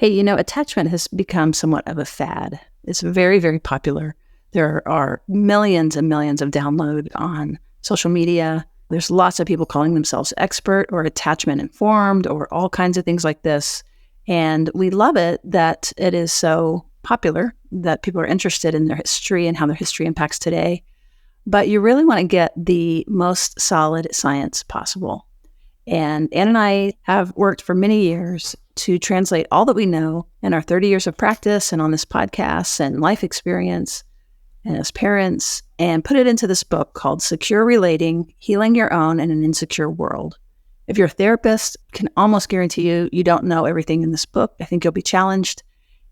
Hey, attachment has become somewhat of a fad. It's very, very popular. There are millions and millions of downloads on social media. There's lots of people calling themselves expert or attachment informed or all kinds of things like this. And we love it that it is so popular, that people are interested in their history and how their history impacts today. But you really want to get the most solid science possible. And Ann and I have worked for many years to translate all that we know in our 30 years of practice and on this podcast and life experience and as parents, and put it into this book called Secure Relating, Healing Your Own in an Insecure World. If you're a therapist, can almost guarantee you don't know everything in this book. I think you'll be challenged.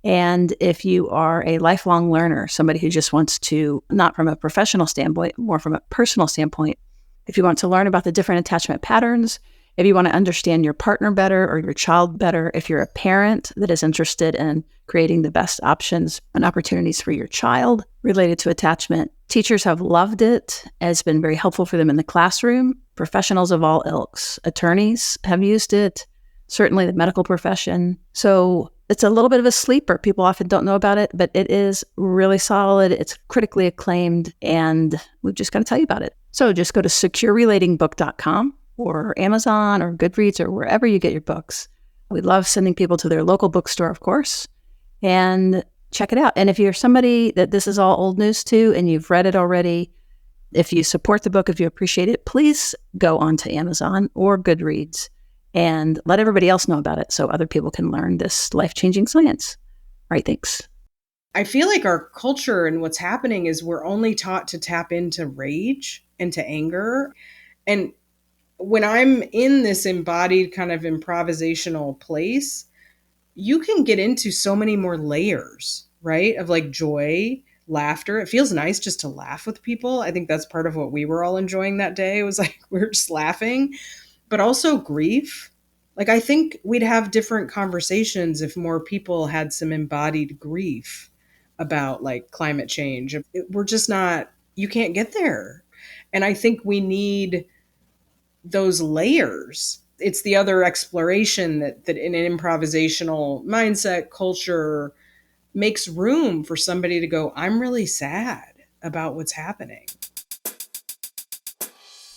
And if you are a lifelong learner, somebody who just wants to, not from a professional standpoint, more from a personal standpoint, if you want to learn about the different attachment patterns, if you want to understand your partner better or your child better, if you're a parent that is interested in creating the best options and opportunities for your child related to attachment, teachers have loved it. It's been very helpful for them in the classroom. Professionals of all ilks, attorneys have used it, certainly the medical profession. So it's a little bit of a sleeper. People often don't know about it, but it is really solid. It's critically acclaimed, and we've just got to tell you about it. So just go to securerelatingbook.com or Amazon or Goodreads or wherever you get your books. We love sending people to their local bookstore, of course, and check it out. And if you're somebody that this is all old news to and you've read it already, if you support the book, if you appreciate it, please go on to Amazon or Goodreads and let everybody else know about it so other people can learn this life-changing science. All right, thanks. I feel like our culture and what's happening is we're only taught to tap into rage and to anger. And when I'm in this embodied kind of improvisational place, you can get into so many more layers, right? Of like joy, laughter. It feels nice just to laugh with people. I think that's part of what we were all enjoying that day. It was like we were just laughing, but also grief. Like I think we'd have different conversations if more people had some embodied grief about like climate change. We're just not, you can't get there. And I think we need those layers. It's the other exploration that in an improvisational mindset culture makes room for somebody to go, I'm really sad about what's happening.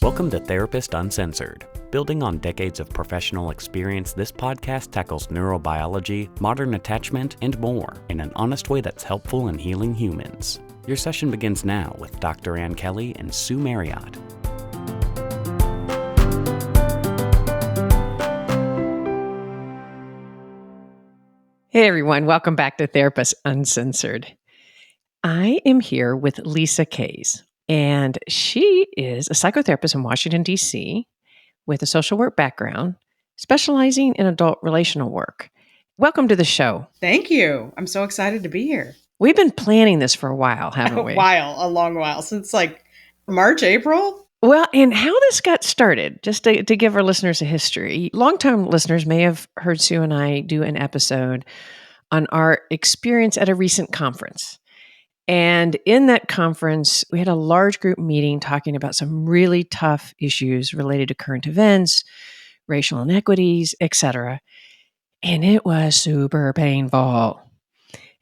Welcome to Therapist Uncensored. Building on decades of professional experience, this podcast tackles neurobiology, modern attachment, and more in an honest way that's helpful in healing humans. Your session begins now with Dr. Ann Kelley and Sue Marriott. Hey everyone, welcome back to Therapist Uncensored. I am here with Lisa Kays, and she is a psychotherapist in Washington, D.C. with a social work background, specializing in adult relational work. Welcome to the show. Thank you. I'm so excited to be here. We've been planning this for a while, haven't we? A long while, since like March, April. Well, and how this got started, just to give our listeners a history. Longtime listeners may have heard Sue and I do an episode on our experience at a recent conference. And in that conference, we had a large group meeting talking about some really tough issues related to current events, racial inequities, etc. And it was super painful.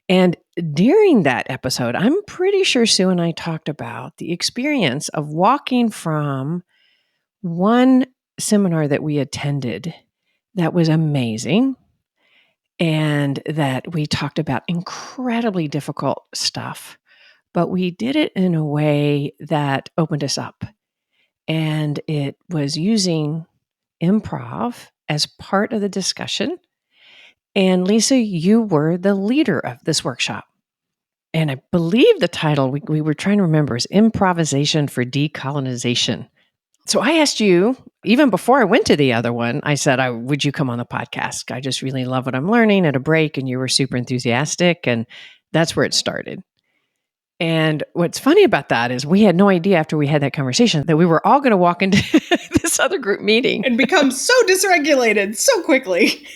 And during that episode, I'm pretty sure Sue and I talked about the experience of walking from one seminar that we attended that was amazing, and that we talked about incredibly difficult stuff, but we did it in a way that opened us up. And it was using improv as part of the discussion. And Lisa, you were the leader of this workshop. And I believe the title we were trying to remember is Improvisation for Decolonization. So I asked you, even before I went to the other one, I said, would you come on the podcast? I just really love what I'm learning at a break. And you were super enthusiastic. And that's where it started. And what's funny about that is we had no idea after we had that conversation that we were all going to walk into this other group meeting. And become so dysregulated so quickly.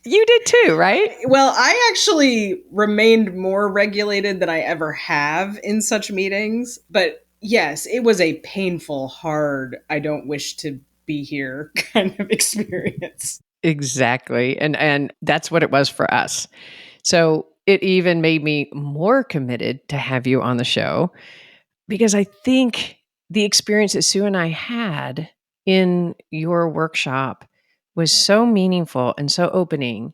You did too, right? Well, I actually remained more regulated than I ever have in such meetings. But yes, it was a painful, hard, I don't wish to be here kind of experience. Exactly. And that's what it was for us. So it even made me more committed to have you on the show because I think the experience that Sue and I had in your workshop was so meaningful and so opening.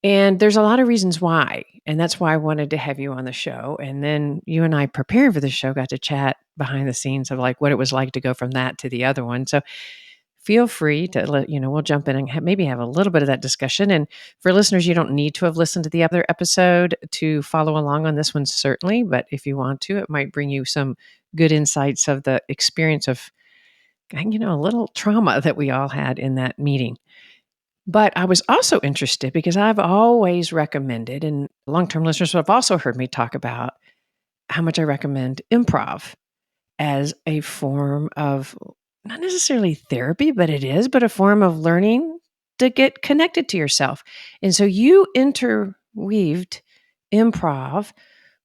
And there's a lot of reasons why. And that's why I wanted to have you on the show. And then you and I preparing for the show got to chat behind the scenes of like what it was like to go from that to the other one. So feel free to let, we'll jump in and maybe have a little bit of that discussion. And for listeners, you don't need to have listened to the other episode to follow along on this one, certainly. But if you want to, it might bring you some good insights of the experience of, a little trauma that we all had in that meeting. But I was also interested because I've always recommended, and long-term listeners have also heard me talk about how much I recommend improv as a form of not necessarily therapy, but it is, but a form of learning to get connected to yourself. And so you interweaved improv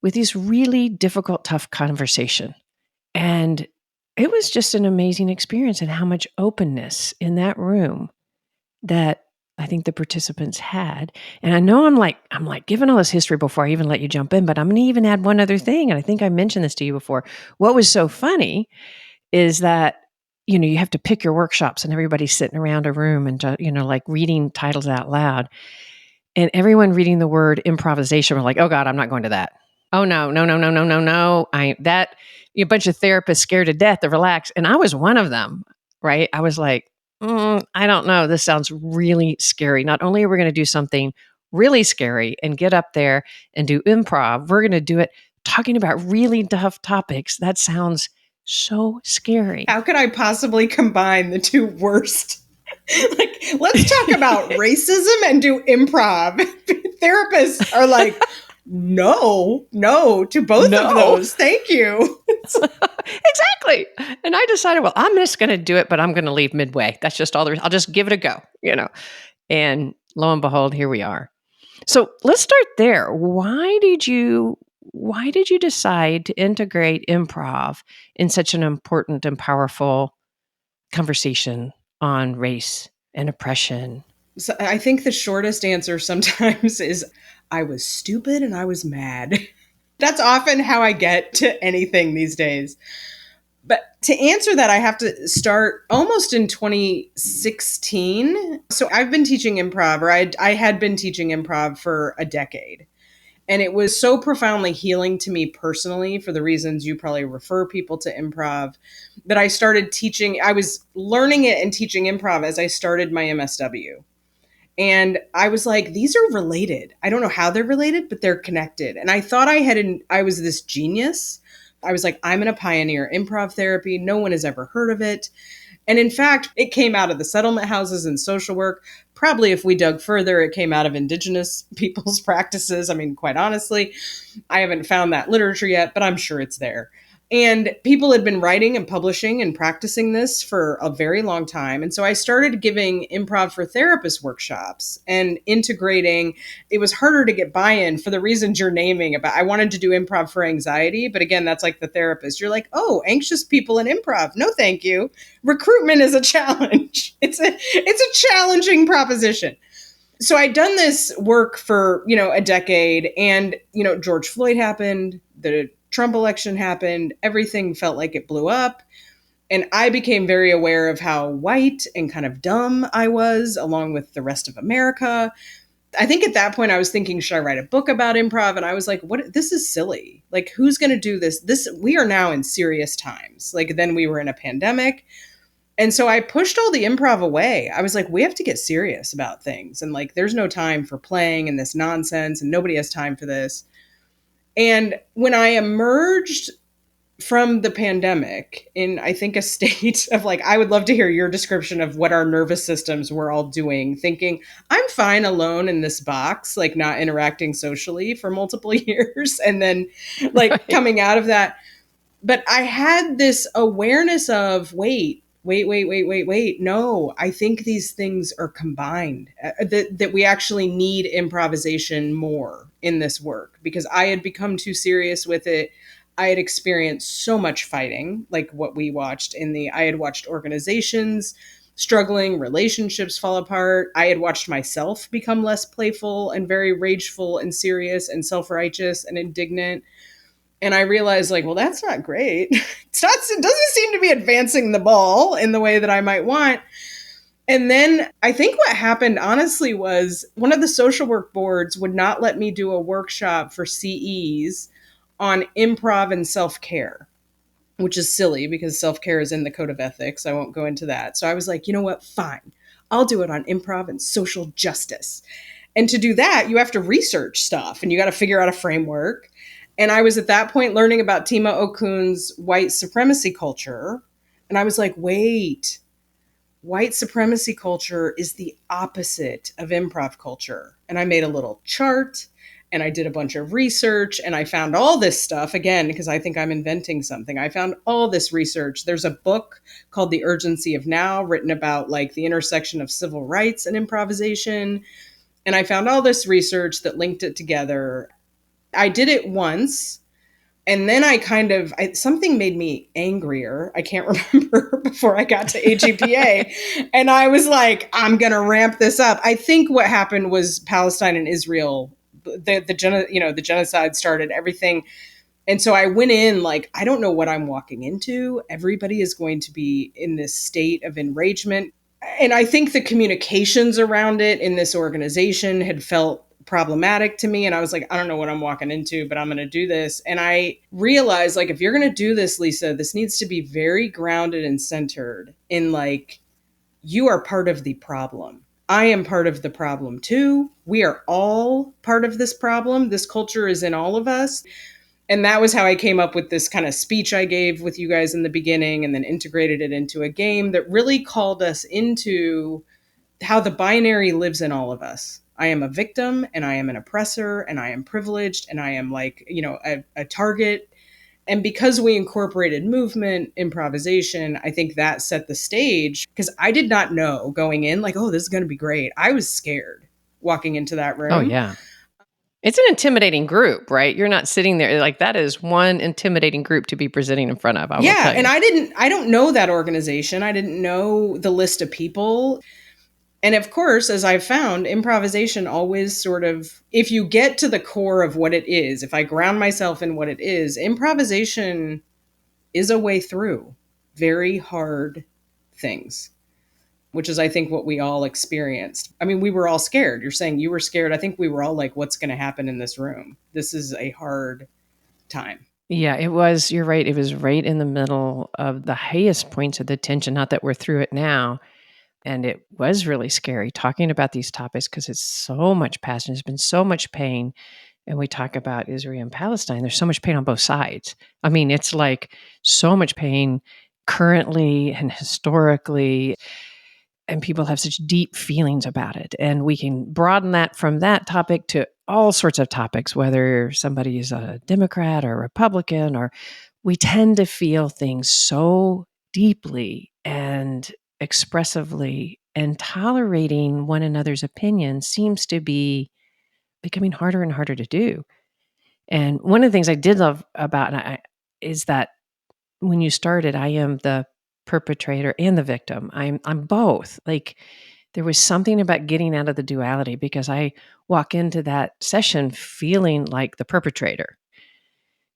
with these really difficult, tough conversation. And it was just an amazing experience and how much openness in that room that I think the participants had. And I know I'm like giving all this history before I even let you jump in, but I'm going to even add one other thing. And I think I mentioned this to you before. What was so funny is that, you have to pick your workshops and everybody's sitting around a room and, like reading titles out loud. And everyone reading the word improvisation were like, oh God, I'm not going to that. Oh no, no, no, no, no, no, no. A bunch of therapists scared to death to relax. And I was one of them, right? I was like, I don't know. This sounds really scary. Not only are we going to do something really scary and get up there and do improv, we're going to do it talking about really tough topics. That sounds so scary. How could I possibly combine the two worst? Like, let's talk about racism and do improv. Therapists are like, no to both of those. Thank you. Exactly. And I decided, well, I'm just going to do it, but I'm going to leave midway. That's just all there is. I'll just give it a go, And lo and behold, here we are. So let's start there. Why did you decide to integrate improv in such an important and powerful conversation on race and oppression? So I think the shortest answer sometimes is I was stupid and I was mad. That's often how I get to anything these days. But to answer that, I have to start almost in 2016. So I've been teaching improv, or I had been teaching improv for a decade. And it was so profoundly healing to me personally for the reasons you probably refer people to improv that I started teaching. I was learning it and teaching improv as I started my MSW. And I was like, these are related. I don't know how they're related, but they're connected. And I thought I was this genius. I was like, I'm going to pioneer improv therapy. No one has ever heard of it. And in fact, it came out of the settlement houses and social work. Probably if we dug further, it came out of indigenous people's practices. I mean, quite honestly, I haven't found that literature yet, but I'm sure it's there. And people had been writing and publishing and practicing this for a very long time. And so I started giving improv for therapists workshops and integrating. It was harder to get buy-in for the reasons you're naming about. I wanted to do improv for anxiety, but again, that's like the therapist. You're like, oh, anxious people in improv. No, thank you. Recruitment is a challenge. It's a challenging proposition. So I'd done this work for, a decade, and, George Floyd happened, the Trump election happened, everything felt like it blew up. And I became very aware of how white and kind of dumb I was, along with the rest of America. I think at that point I was thinking, should I write a book about improv? And I was like, what? This is silly. Like, who's going to do this? We are now in serious times. Like, then we were in a pandemic. And so I pushed all the improv away. I was like, we have to get serious about things. And like, there's no time for playing and this nonsense, and nobody has time for this. And when I emerged from the pandemic in, I think, a state of like, I would love to hear your description of what our nervous systems were all doing, thinking, I'm fine alone in this box, like not interacting socially for multiple years. And then like coming out of that. But I had this awareness of, wait. No, I think these things are combined, that we actually need improvisation more in this work, because I had become too serious with it. I had experienced so much fighting, like what we watched I had watched organizations struggling, relationships fall apart. I had watched myself become less playful and very rageful and serious and self-righteous and indignant. And I realized, like, well, that's not great. It doesn't seem to be advancing the ball in the way that I might want. And then I think what happened, honestly, was one of the social work boards would not let me do a workshop for CEs on improv and self-care, which is silly because self-care is in the code of ethics. I won't go into that. So I was like, you know what? Fine. I'll do it on improv and social justice. And to do that, you have to research stuff and you got to figure out a framework. And I was at that point learning about Tima Okun's white supremacy culture. And I was like, wait, white supremacy culture is the opposite of improv culture. And I made a little chart and I did a bunch of research and I found all this stuff again, because I think I'm inventing something. I found all this research. There's a book called The Urgency of Now, written about like the intersection of civil rights and improvisation. And I found all this research that linked it together. I did it once. And then something made me angrier. I can't remember before I got to AGPA. And I was like, I'm going to ramp this up. I think what happened was Palestine and Israel, the genocide started everything. And so I went in like, I don't know what I'm walking into. Everybody is going to be in this state of enragement. And I think the communications around it in this organization had felt problematic to me. And I was like, I don't know what I'm walking into, but I'm going to do this. And I realized, like, if you're going to do this, Lisa, this needs to be very grounded and centered in like, you are part of the problem. I am part of the problem too. We are all part of this problem. This culture is in all of us. And that was how I came up with this kind of speech I gave with you guys in the beginning and then integrated it into a game that really called us into how the binary lives in all of us. I am a victim and I am an oppressor and I am privileged and I am like, a target. And because we incorporated movement, improvisation, I think that set the stage, because I did not know going in like, oh, this is going to be great. I was scared walking into that room. Oh, yeah. It's an intimidating group, right? You're not sitting there like that is one intimidating group to be presenting in front of. I will tell you. And I don't know that organization. I didn't know the list of people. And of course, as I've found, improvisation always sort of, if you get to the core of what it is, if I ground myself in what it is, improvisation is a way through very hard things, which is, I think, what we all experienced. I mean, we were all scared. You're saying you were scared. I think we were all like, what's going to happen in this room? This is a hard time. Yeah, it was. You're right. It was right in the middle of the highest points of the tension. Not that we're through it now. And it was really scary talking about these topics because it's so much passion. There's been so much pain. And we talk about Israel and Palestine. There's so much pain on both sides. I mean, it's like so much pain currently and historically. And people have such deep feelings about it. And we can broaden that from that topic to all sorts of topics, whether somebody is a Democrat or a Republican, or we tend to feel things so deeply and expressively, and tolerating one another's opinions seems to be becoming harder and harder to do. And one of the things I did love about is that when you started, I am the perpetrator and the victim. I'm both. Like there was something about getting out of the duality, because I walk into that session feeling like the perpetrator.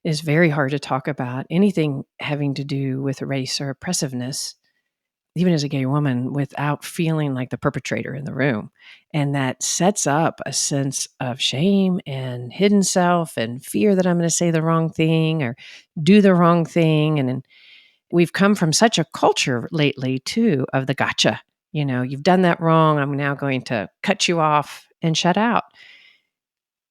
It's very hard to talk about anything having to do with race or oppressiveness, even as a gay woman, without feeling like the perpetrator in the room. And that sets up a sense of shame and hidden self and fear that I'm going to say the wrong thing or do the wrong thing. And we've come from such a culture lately, too, of the gotcha. You've done that wrong. I'm now going to cut you off and shut out.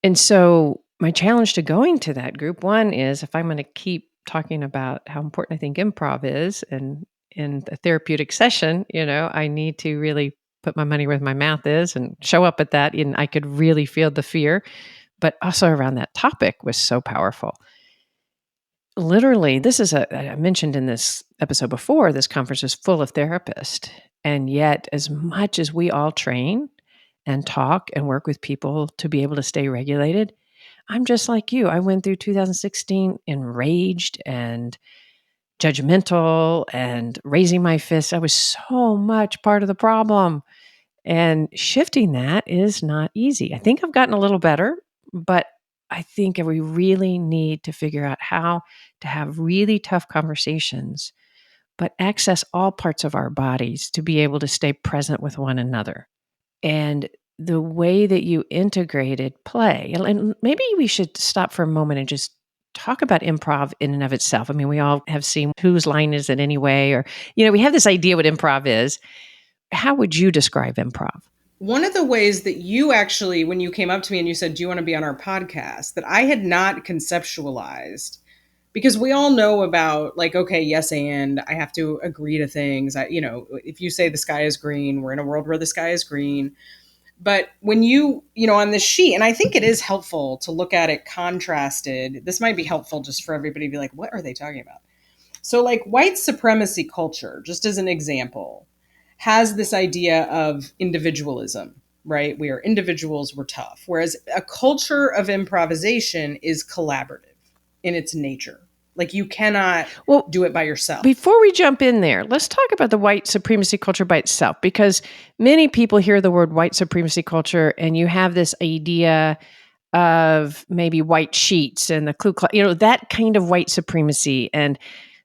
And so my challenge to going to that group, one is, if I'm going to keep talking about how important I think improv is, and in a therapeutic session, I need to really put my money where my mouth is and show up at that. And I could really feel the fear, but also around that topic was so powerful. Literally, I mentioned in this episode before, this conference is full of therapists. And yet, as much as we all train and talk and work with people to be able to stay regulated, I'm just like you. I went through 2016 enraged and judgmental and raising my fists. I was so much part of the problem. And shifting that is not easy. I think I've gotten a little better, but I think we really need to figure out how to have really tough conversations, but access all parts of our bodies to be able to stay present with one another. And the way that you integrated play, and maybe we should stop for a moment and just talk about improv in and of itself. I mean, we all have seen Whose Line Is It Anyway? Or, we have this idea what improv is. How would you describe improv? One of the ways that you actually, when you came up to me and you said, do you want to be on our podcast, that I had not conceptualized, because we all know about like, okay, yes, and I have to agree to things. If you say the sky is green, we're in a world where the sky is green. But when on this sheet, and I think it is helpful to look at it contrasted. This might be helpful just for everybody to be like, what are they talking about? So like white supremacy culture, just as an example, has this idea of individualism, right? We are individuals, we're tough. Whereas a culture of improvisation is collaborative in its nature. Like you cannot do it by yourself. Before we jump in there, let's talk about the white supremacy culture by itself, because many people hear the word white supremacy culture and you have this idea of maybe white sheets and the Ku Klux, that kind of white supremacy. And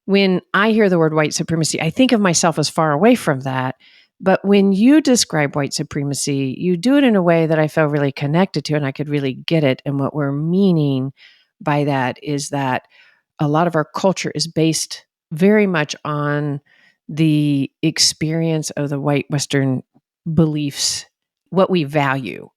when I hear the word white supremacy, I think of myself as far away from that. But when you describe white supremacy, you do it in a way that I felt really connected to and I could really get it. And what we're meaning by that is that a lot of our culture is based very much on the experience of the white Western beliefs, what we value,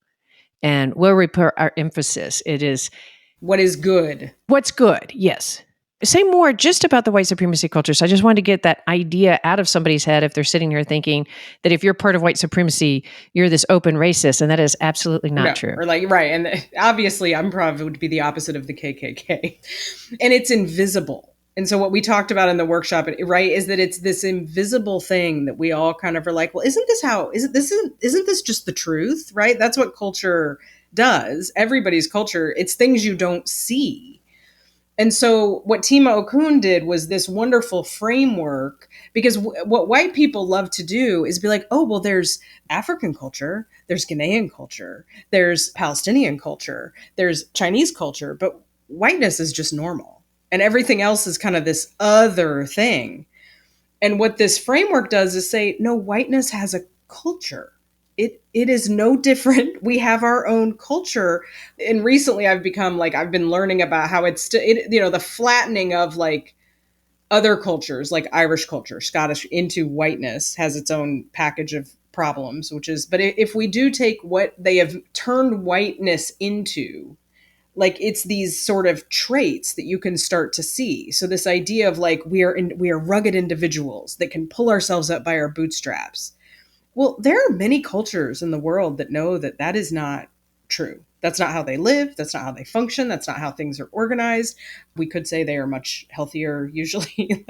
and where we put our emphasis. It is what is good. What's good, yes. Say more just about the white supremacy culture. So I just wanted to get that idea out of somebody's head if they're sitting here thinking that if you're part of white supremacy, you're this open racist, and that is absolutely not true. Or like, right. And obviously improv would be the opposite of the KKK. And it's invisible. And so what we talked about in the workshop, right, is that it's this invisible thing that we all kind of are like, well, isn't this just the truth, right? That's what culture does. Everybody's culture, it's things you don't see. And so what Tima Okun did was this wonderful framework, because what white people love to do is be like, oh, well, there's African culture, there's Ghanaian culture, there's Palestinian culture, there's Chinese culture, but whiteness is just normal. And everything else is kind of this other thing. And what this framework does is say, no, whiteness has a culture. It is no different. We have our own culture. And recently I've been learning about how the flattening of like other cultures, like Irish culture, Scottish, into whiteness has its own package of problems, but if we do take what they have turned whiteness into, like it's these sort of traits that you can start to see. So this idea of like, we are rugged individuals that can pull ourselves up by our bootstraps. Well, there are many cultures in the world that know that that is not true. That's not how they live. That's not how they function. That's not how things are organized. We could say they are much healthier, usually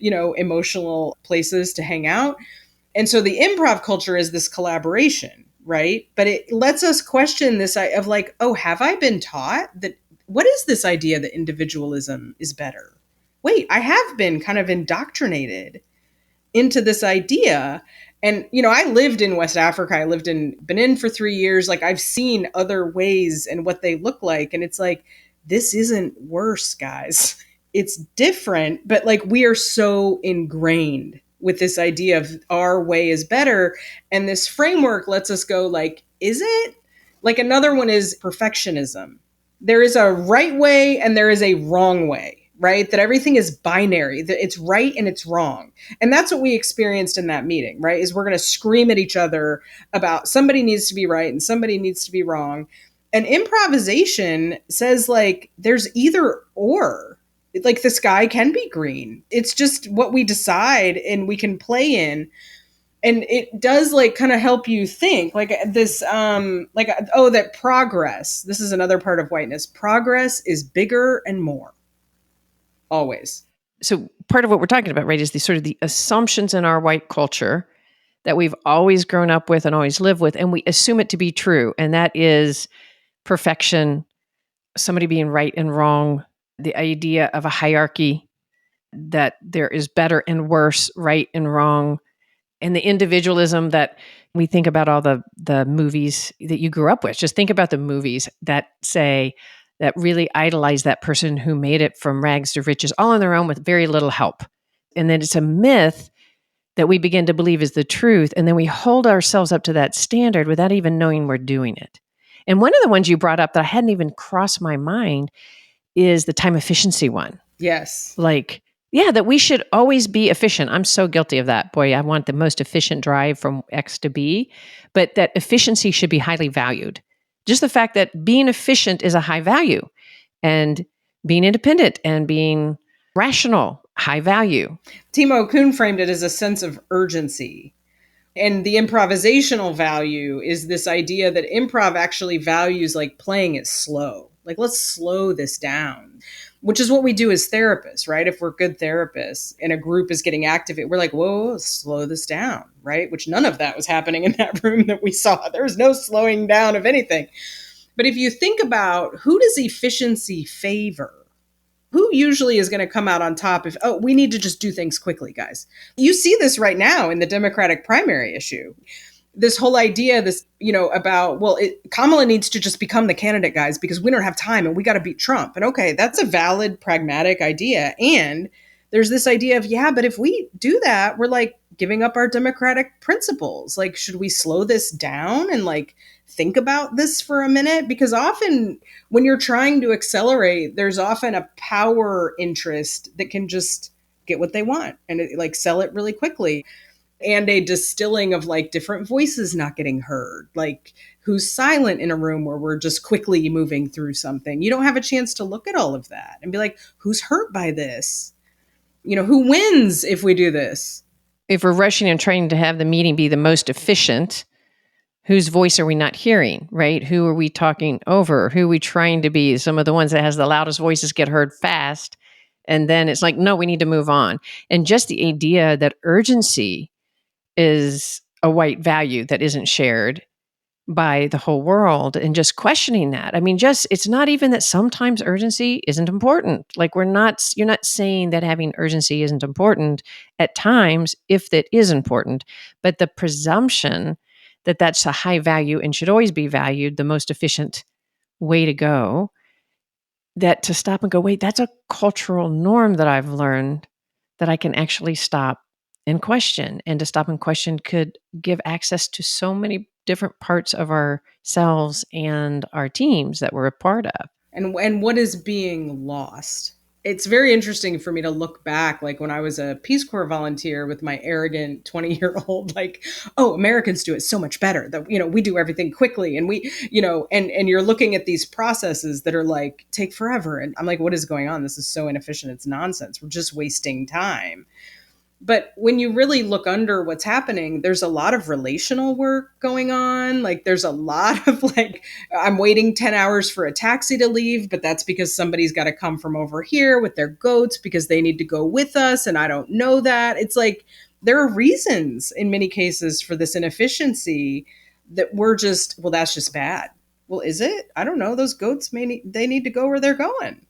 emotional places to hang out. And so the improv culture is this collaboration, right? But it lets us question this of like, oh, have I been taught that? What is this idea that individualism is better? Wait, I have been kind of indoctrinated into this idea. And, I lived in West Africa. I lived in Benin for 3 years. Like I've seen other ways and what they look like. And it's like, this isn't worse, guys. It's different. But like, we are so ingrained with this idea of our way is better. And this framework lets us go like, is it? Like another one is perfectionism. There is a right way and there is a wrong way. Right? That everything is binary, that it's right and it's wrong. And that's what we experienced in that meeting, right? Is we're going to scream at each other about somebody needs to be right and somebody needs to be wrong. And improvisation says like, there's either or. Like the sky can be green. It's just what we decide and we can play in. And it does like kind of help you think like this, that progress, this is another part of whiteness. Progress is bigger and more. Always. So part of what we're talking about, right, is the assumptions in our white culture that we've always grown up with and always lived with, and we assume it to be true. And that is perfection, somebody being right and wrong, the idea of a hierarchy, that there is better and worse, right and wrong, and the individualism that we think about all the movies that you grew up with. Just think about the movies that say, that really idolize that person who made it from rags to riches all on their own with very little help. And then it's a myth that we begin to believe is the truth. And then we hold ourselves up to that standard without even knowing we're doing it. And one of the ones you brought up that I hadn't even crossed my mind is the time efficiency one. Yes. Like, yeah, that we should always be efficient. I'm so guilty of that. Boy, I want the most efficient drive from X to B, but that efficiency should be highly valued. Just the fact that being efficient is a high value, and being independent and being rational, high value. Timo Kuhn framed it as a sense of urgency. And the improvisational value is this idea that improv actually values like playing it slow. Like, let's slow this down, which is what we do as therapists, right? If we're good therapists and a group is getting activated, we're like, whoa, slow this down, right? Which none of that was happening in that room that we saw. There was no slowing down of anything. But if you think about who does efficiency favor? Who usually is going to come out on top if, oh, we need to just do things quickly, guys? You see this right now in the Democratic primary issue. This whole idea, about, well, Kamala needs to just become the candidate, guys, because we don't have time and we got to beat Trump. And okay, that's a valid, pragmatic idea. And there's this idea of, yeah, but if we do that, we're like giving up our democratic principles. Like, should we slow this down and like think about this for a minute? Because often when you're trying to accelerate, there's often a power interest that can just get what they want and like sell it really quickly. And a distilling of like different voices not getting heard, like who's silent in a room where we're just quickly moving through something. You don't have a chance to look at all of that and be like, who's hurt by this? Who wins if we do this? If we're rushing and trying to have the meeting be the most efficient, whose voice are we not hearing, right? Who are we talking over? Who are we trying to be? Some of the ones that has the loudest voices get heard fast. And then it's like, no, we need to move on. And just the idea that urgency is a white value that isn't shared by the whole world, and just questioning that. I mean, it's not even that sometimes urgency isn't important. Like you're not saying that having urgency isn't important at times if that is important, but the presumption that that's a high value and should always be valued, the most efficient way to go, that to stop and go, wait, that's a cultural norm that I've learned that I can actually stop and question. And to stop and question could give access to so many different parts of ourselves and our teams that we're a part of. And what is being lost? It's very interesting for me to look back, like when I was a Peace Corps volunteer with my arrogant 20-year-old, like, oh, Americans do it so much better that, we do everything quickly. And we, and you're looking at these processes that are like, take forever. And I'm like, what is going on? This is so inefficient. It's nonsense. We're just wasting time. But when you really look under what's happening, there's a lot of relational work going on. Like there's a lot of like, I'm waiting 10 hours for a taxi to leave, but that's because somebody's got to come from over here with their goats because they need to go with us. And I don't know that. It's like, there are reasons in many cases for this inefficiency that we're just, well, that's just bad. Well, is it? I don't know. Those goats they need to go where they're going.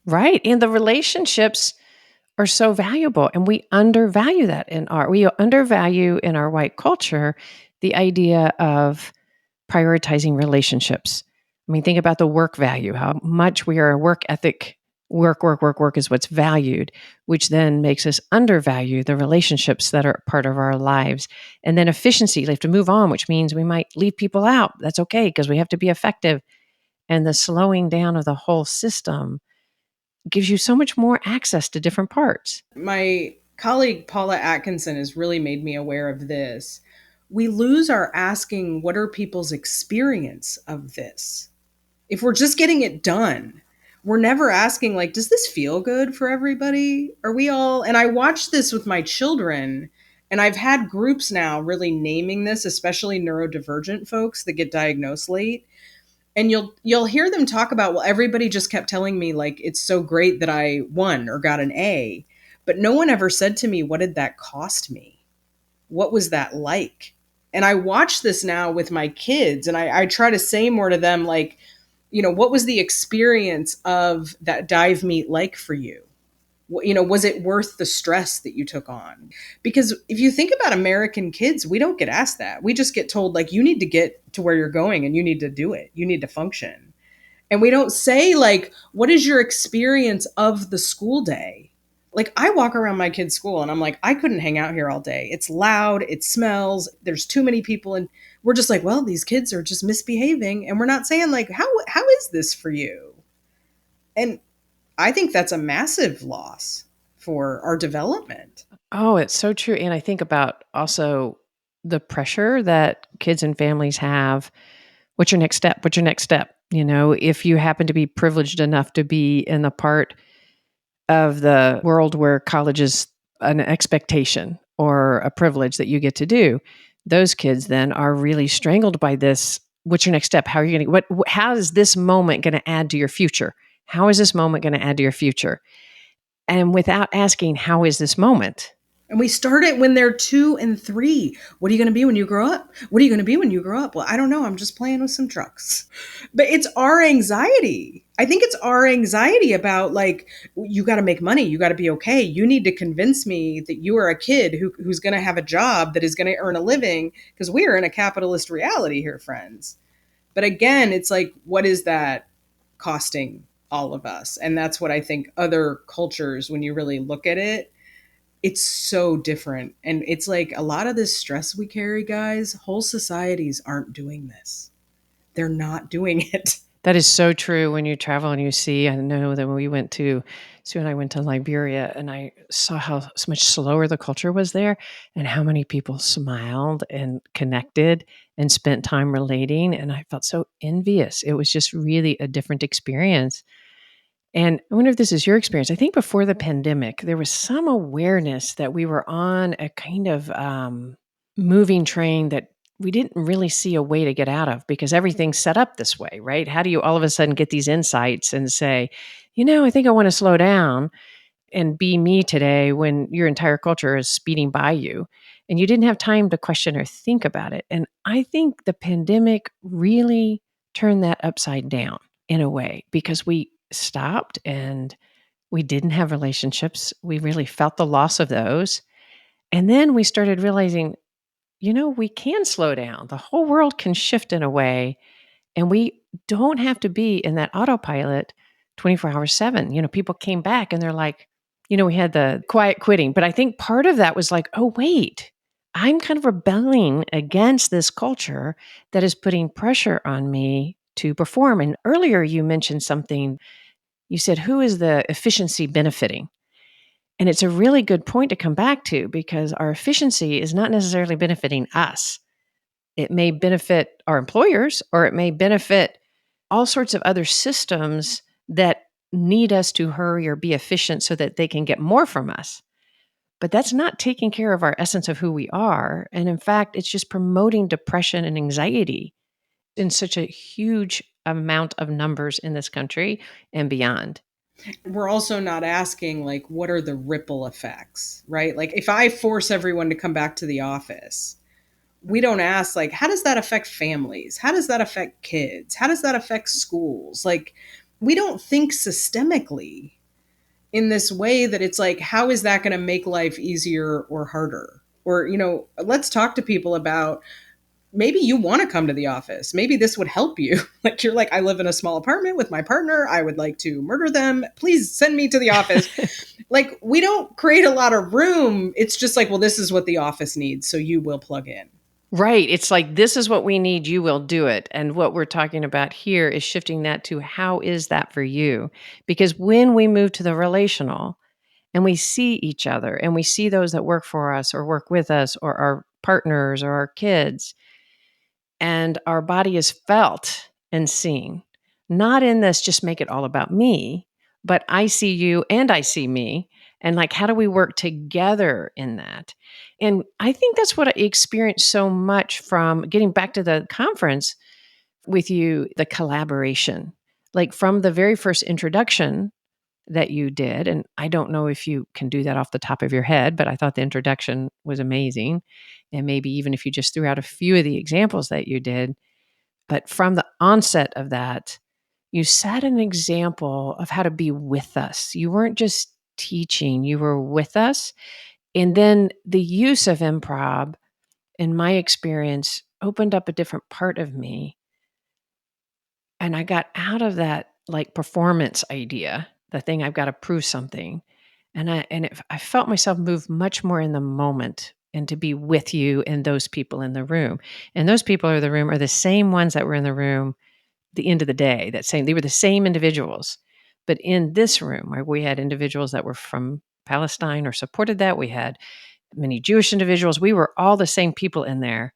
Right. And the relationships are so valuable, and we undervalue that we undervalue in our white culture the idea of prioritizing relationships. I mean, think about the work value, how much we are a work ethic, work is what's valued, which then makes us undervalue the relationships that are part of our lives. And then efficiency, we have to move on, which means we might leave people out. That's okay because we have to be effective. And the slowing down of the whole system gives you so much more access to different parts. My colleague Paula Atkinson has really made me aware of this. We lose our asking, what are people's experience of this? If we're just getting it done, we're never asking, like, does this feel good for everybody? Are we all, and I watch this with my children, and I've had groups now really naming this, especially neurodivergent folks that get diagnosed late. And you'll hear them talk about, well, everybody just kept telling me like, it's so great that I won or got an A, but no one ever said to me, what did that cost me? What was that like? And I watch this now with my kids, and I try to say more to them, like, what was the experience of that dive meet like for you? Was it worth the stress that you took on? Because if you think about American kids, we don't get asked that. We just get told, like, you need to get to where you're going and you need to do it. You need to function. And we don't say, like, what is your experience of the school day? Like, I walk around my kid's school and I'm like, I couldn't hang out here all day. It's loud, it smells, there's too many people. And we're just like, well, these kids are just misbehaving. And we're not saying, like, how is this for you? And I think that's a massive loss for our development. Oh, it's so true. And I think about also the pressure that kids and families have. What's your next step? What's your next step? If you happen to be privileged enough to be in the part of the world where college is an expectation or a privilege that you get to do, those kids then are really strangled by this. What's your next step? How are you going to, how is this moment going to add to your future? How is this moment going to add to your future? And without asking, how is this moment? And we start it when they're 2 and 3. What are you going to be when you grow up? What are you going to be when you grow up? Well, I don't know. I'm just playing with some trucks. But it's our anxiety. I think it's our anxiety about, like, you got to make money. You got to be okay. You need to convince me that you are a kid who's going to have a job that is going to earn a living, because we're in a capitalist reality here, friends. But again, it's like, what is that costing all of us? And that's what I think other cultures, when you really look at it, it's so different. And it's like a lot of this stress we carry, guys, whole societies aren't doing this. They're not doing it. That is so true when you travel and you see. I know that when Sue and I went to Liberia, and I saw how much slower the culture was there and how many people smiled and connected and spent time relating. And I felt so envious. It was just really a different experience. And I wonder if this is your experience. I think before the pandemic, there was some awareness that we were on a kind of moving train that we didn't really see a way to get out of, because everything's set up this way, right? How do you all of a sudden get these insights and say, I think I want to slow down and be me today, when your entire culture is speeding by you and you didn't have time to question or think about it? And I think the pandemic really turned that upside down in a way, because we stopped and we didn't have relationships. We really felt the loss of those. And then we started realizing, we can slow down. The whole world can shift in a way, and we don't have to be in that autopilot 24/7. People came back and they're like, we had the quiet quitting. But I think part of that was like, oh, wait, I'm kind of rebelling against this culture that is putting pressure on me to perform. And earlier you mentioned something. You said, who is the efficiency benefiting? And it's a really good point to come back to, because our efficiency is not necessarily benefiting us. It may benefit our employers, or it may benefit all sorts of other systems that need us to hurry or be efficient so that they can get more from us. But that's not taking care of our essence of who we are. And in fact, it's just promoting depression and anxiety in such a huge amount of numbers in this country and beyond. We're also not asking, like, what are the ripple effects, right? Like, if I force everyone to come back to the office, we don't ask, like, how does that affect families? How does that affect kids? How does that affect schools? Like, we don't think systemically in this way that it's like, how is that going to make life easier or harder? Or, let's talk to people about, maybe you want to come to the office. Maybe this would help you. Like, you're like, I live in a small apartment with my partner. I would like to murder them. Please send me to the office. Like, we don't create a lot of room. It's just like, well, this is what the office needs, so you will plug in. Right. It's like, this is what we need. You will do it. And what we're talking about here is shifting that to, how is that for you? Because when we move to the relational and we see each other and we see those that work for us or work with us or our partners or our kids, and our body is felt and seen, not in this just make it all about me, but I see you and I see me. And like, how do we work together in that? And I think that's what I experienced so much from getting back to the conference with you, the collaboration. Like, from the very first introduction that you did, and I don't know if you can do that off the top of your head, but I thought the introduction was amazing. And maybe even if you just threw out a few of the examples that you did, but from the onset of that, you set an example of how to be with us. You weren't just teaching. You were with us. And then the use of improv, in my experience, opened up a different part of me. And I got out of that like performance idea, the thing I've got to prove something. And I felt myself move much more in the moment and to be with you and those people in the room. And those people in the room are the same ones that were in the room the end of the day. They were the same individuals. But in this room, where we had individuals that were from Palestine or supported that, we had many Jewish individuals. We were all the same people in there,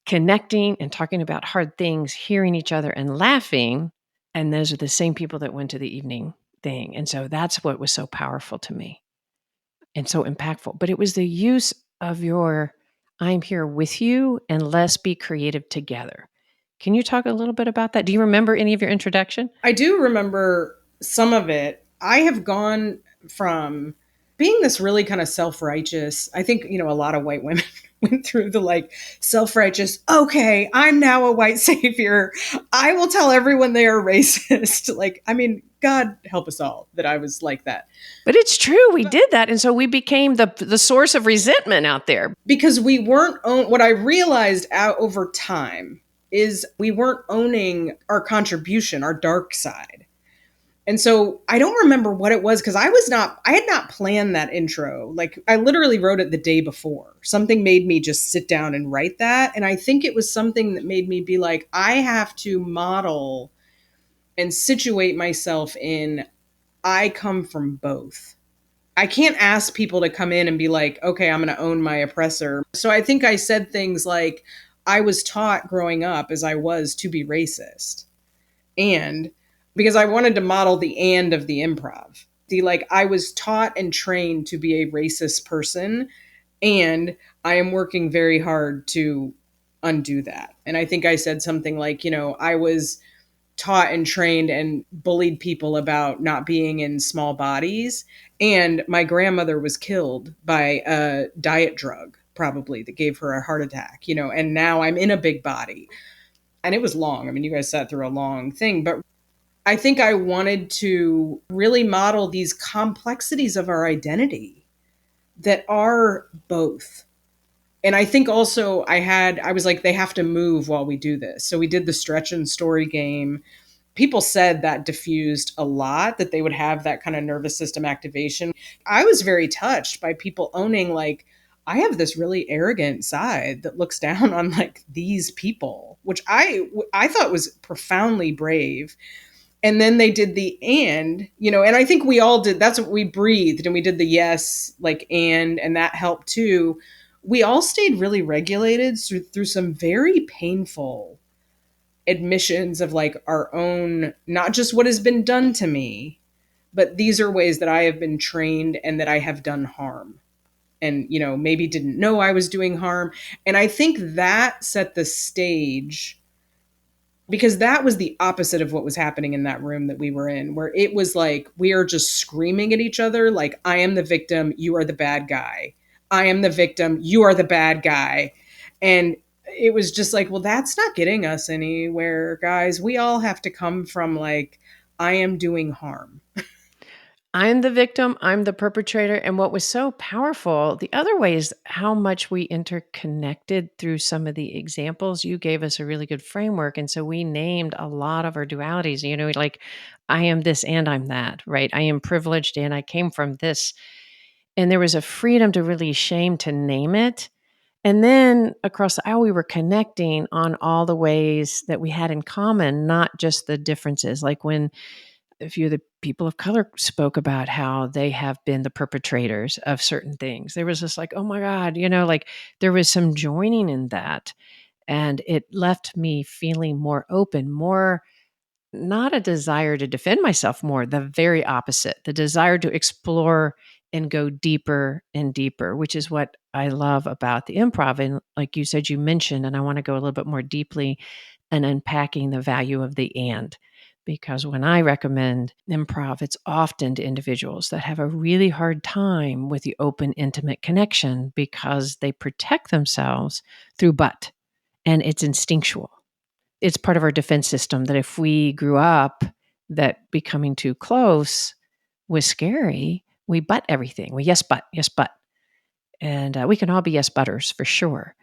connecting and talking about hard things, hearing each other and laughing. And those are the same people that went to the evening thing. And so that's what was so powerful to me and so impactful. But it was the use of your I'm here with you and let's be creative together. Can you talk a little bit about that? Do you remember any of your introduction? I do remember some of it. I have gone from being this really kind of self-righteous. I think, a lot of white women went through the like self-righteous, okay, I'm now a white savior. I will tell everyone they are racist. Like, I mean, God help us all that I was like that. But it's true. We did that. And so we became the source of resentment out there. Because we weren't what I realized out over time is we weren't owning our contribution, our dark side. And so I don't remember what it was because I had not planned that intro. Like I literally wrote it the day before. Something made me just sit down and write that. And I think it was something that made me be like, I have to model and situate myself in, I come from both. I can't ask people to come in and be like, okay, I'm going to own my oppressor. So I think I said things like, I was taught growing up as I was to be racist. And because I wanted to model the and of the improv. I was taught and trained to be a racist person, and I am working very hard to undo that. And I think I said something like, I was taught and trained and bullied people about not being in small bodies. And my grandmother was killed by a diet drug, probably, that gave her a heart attack, and now I'm in a big body. And it was long. I mean, you guys sat through a long thing, but I think I wanted to really model these complexities of our identity that are both. And I think also I was like, they have to move while we do this. So we did the stretch and story game. People said that diffused a lot, that they would have that kind of nervous system activation. I was very touched by people owning, like, I have this really arrogant side that looks down on like these people, which I thought was profoundly brave. And then they did the and I think we all did. That's what we breathed. And we did the yes, like, and that helped too. We all stayed really regulated through some very painful admissions of like our own, not just what has been done to me, but these are ways that I have been trained and that I have done harm. And, maybe didn't know I was doing harm. And I think that set the stage, because that was the opposite of what was happening in that room that we were in, where it was like, we are just screaming at each other. Like, I am the victim. You are the bad guy. I am the victim. You are the bad guy. And it was just like, well, that's not getting us anywhere, guys. We all have to come from like, I am doing harm. I'm the victim, I'm the perpetrator. And what was so powerful, the other way is how much we interconnected through some of the examples. You gave us a really good framework. And so we named a lot of our dualities, like I am this and I'm that, right? I am privileged and I came from this. And there was a freedom to really shame to name it. And then across the aisle, we were connecting on all the ways that we had in common, not just the differences. Like when a few of the people of color spoke about how they have been the perpetrators of certain things. There was this like, oh my God, like there was some joining in that. And it left me feeling more open, more not a desire to defend myself more, the very opposite, the desire to explore and go deeper and deeper, which is what I love about the improv. And like you said, you mentioned, and I want to go a little bit more deeply and unpacking the value of the and. Because when I recommend improv, it's often to individuals that have a really hard time with the open, intimate connection because they protect themselves through but, and it's instinctual. It's part of our defense system that if we grew up that becoming too close was scary, we but everything. We yes, but, yes, but. And we can all be yes, butters for sure.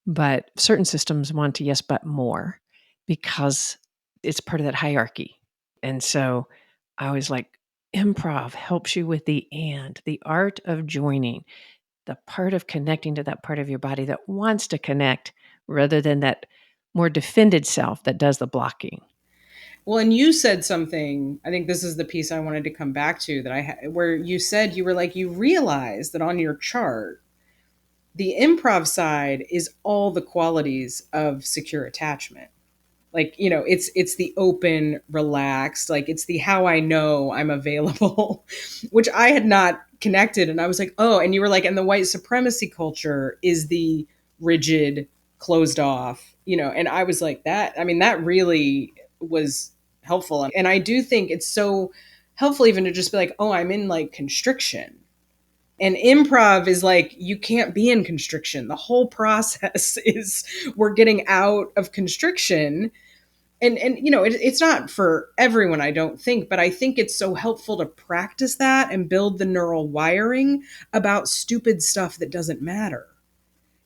But certain systems want to yes, but more because it's part of that hierarchy. And so I was like, improv helps you with the art of joining, the part of connecting to that part of your body that wants to connect rather than that more defended self that does the blocking. Well, and you said something, I think this is the piece I wanted to come back to where you said you were like, you realize that on your chart, the improv side is all the qualities of secure attachment. Like, it's the open, relaxed, like it's the how I know I'm available, which I had not connected. And I was like, oh, and you were like, and the white supremacy culture is the rigid, closed off, and I was like, that really was helpful. And I do think it's so helpful even to just be like, oh, I'm in like constriction. And improv is like, you can't be in constriction. The whole process is we're getting out of constriction. And it's not for everyone, I don't think, but I think it's so helpful to practice that and build the neural wiring about stupid stuff that doesn't matter.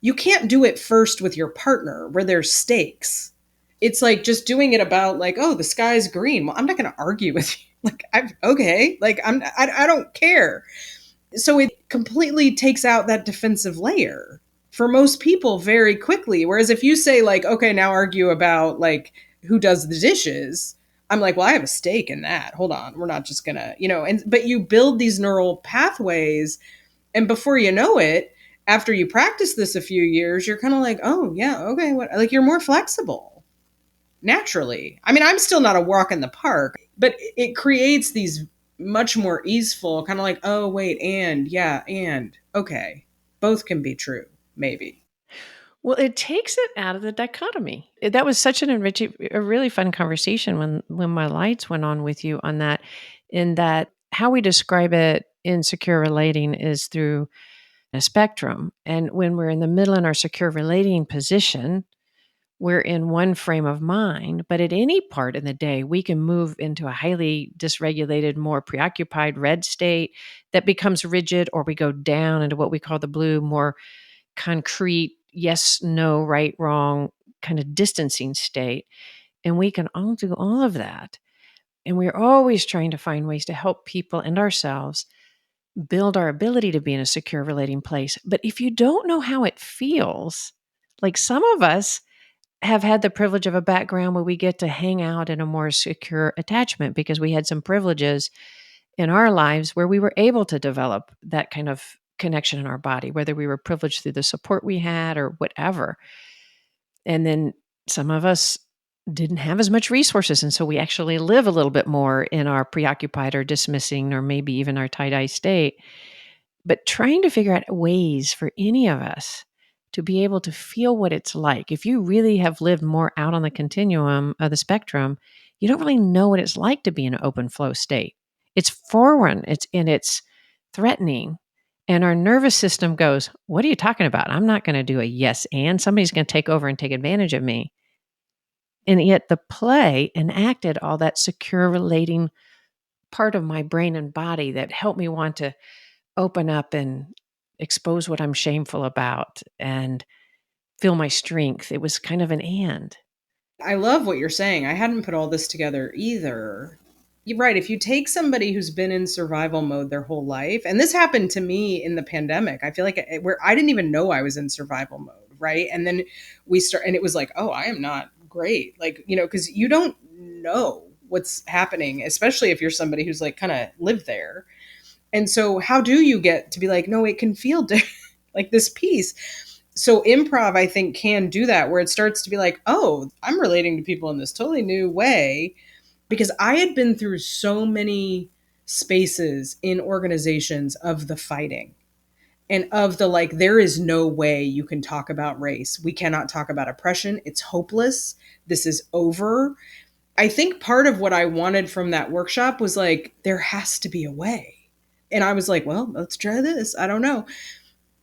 You can't do it first with your partner where there's stakes. It's like just doing it about like, oh, the sky's green. Well, I'm not going to argue with you. Like, okay, like I don't care. So it completely takes out that defensive layer for most people very quickly. Whereas if you say like, okay, now argue about like who does the dishes, I'm like, well, I have a stake in that. Hold on. We're not just gonna, but you build these neural pathways. And before you know it, after you practice this a few years, you're kind of like, oh yeah, okay. Like you're more flexible naturally. I mean, I'm still not a walk in the park, but it creates these much more easeful, kind of like, oh, wait, and yeah, and okay, both can be true, maybe. Well, it takes it out of the dichotomy. That was such an enriching, a really fun conversation when my lights went on with you on that, in that how we describe it in secure relating is through a spectrum. And when we're in the middle in our secure relating position, we're in one frame of mind, but at any part in the day, we can move into a highly dysregulated, more preoccupied red state that becomes rigid, or we go down into what we call the blue, more concrete, yes, no, right, wrong, kind of distancing state. And we can all do all of that. And we're always trying to find ways to help people and ourselves build our ability to be in a secure relating place. But if you don't know how it feels, like some of us have had the privilege of a background where we get to hang out in a more secure attachment because we had some privileges in our lives where we were able to develop that kind of connection in our body, whether we were privileged through the support we had or whatever. And then some of us didn't have as much resources. And so we actually live a little bit more in our preoccupied or dismissing or maybe even our tie-dye state. But trying to figure out ways for any of us to be able to feel what it's like. If you really have lived more out on the continuum of the spectrum, you don't really know what it's like to be in an open flow state. It's foreign, it's threatening. And our nervous system goes, what are you talking about? I'm not going to do a yes and. Somebody's going to take over and take advantage of me. And yet the play enacted all that secure relating part of my brain and body that helped me want to open up and expose what I'm shameful about and feel my strength. It was kind of an and. I love what you're saying. I hadn't put all this together either. You're right. If you take somebody who's been in survival mode their whole life, and this happened to me in the pandemic, I feel like where I didn't even know I was in survival mode, right? And then and it was like, oh, I am not great. Like, because you don't know what's happening, especially if you're somebody who's like kind of lived there. And so how do you get to be like, no, it can feel like this piece? So improv, I think, can do that, where it starts to be like, oh, I'm relating to people in this totally new way, because I had been through so many spaces in organizations of the fighting and of the like, there is no way you can talk about race. We cannot talk about oppression. It's hopeless. This is over. I think part of what I wanted from that workshop was like, there has to be a way. And I was like, well, let's try this. I don't know.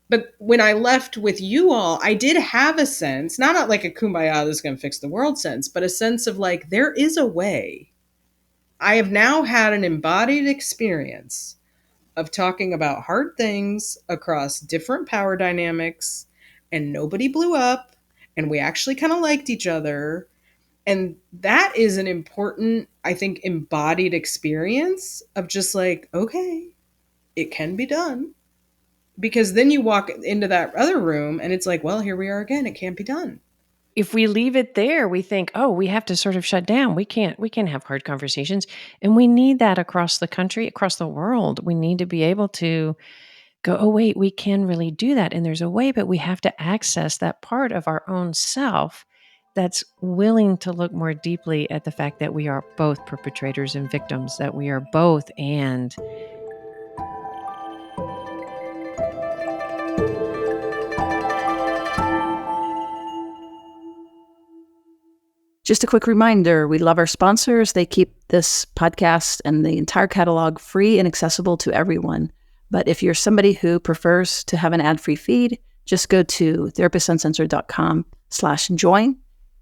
But when I left with you all, I did have a sense, not like a kumbaya, this is going to fix the world sense, but a sense of like, there is a way. I have now had an embodied experience of talking about hard things across different power dynamics, and nobody blew up, and we actually kind of liked each other. And that is an important, I think, embodied experience of just like, okay, it can be done. Because then you walk into that other room and it's like, well, here we are again. It can't be done. If we leave it there, we think, oh, we have to sort of shut down. We can't have hard conversations. And we need that across the country, across the world. We need to be able to go, oh, wait, we can really do that. And there's a way, but we have to access that part of our own self that's willing to look more deeply at the fact that we are both perpetrators and victims, that we are both and. Just a quick reminder, we love our sponsors. They keep this podcast and the entire catalog free and accessible to everyone. But if you're somebody who prefers to have an ad-free feed, just go to therapistuncensored.com/join,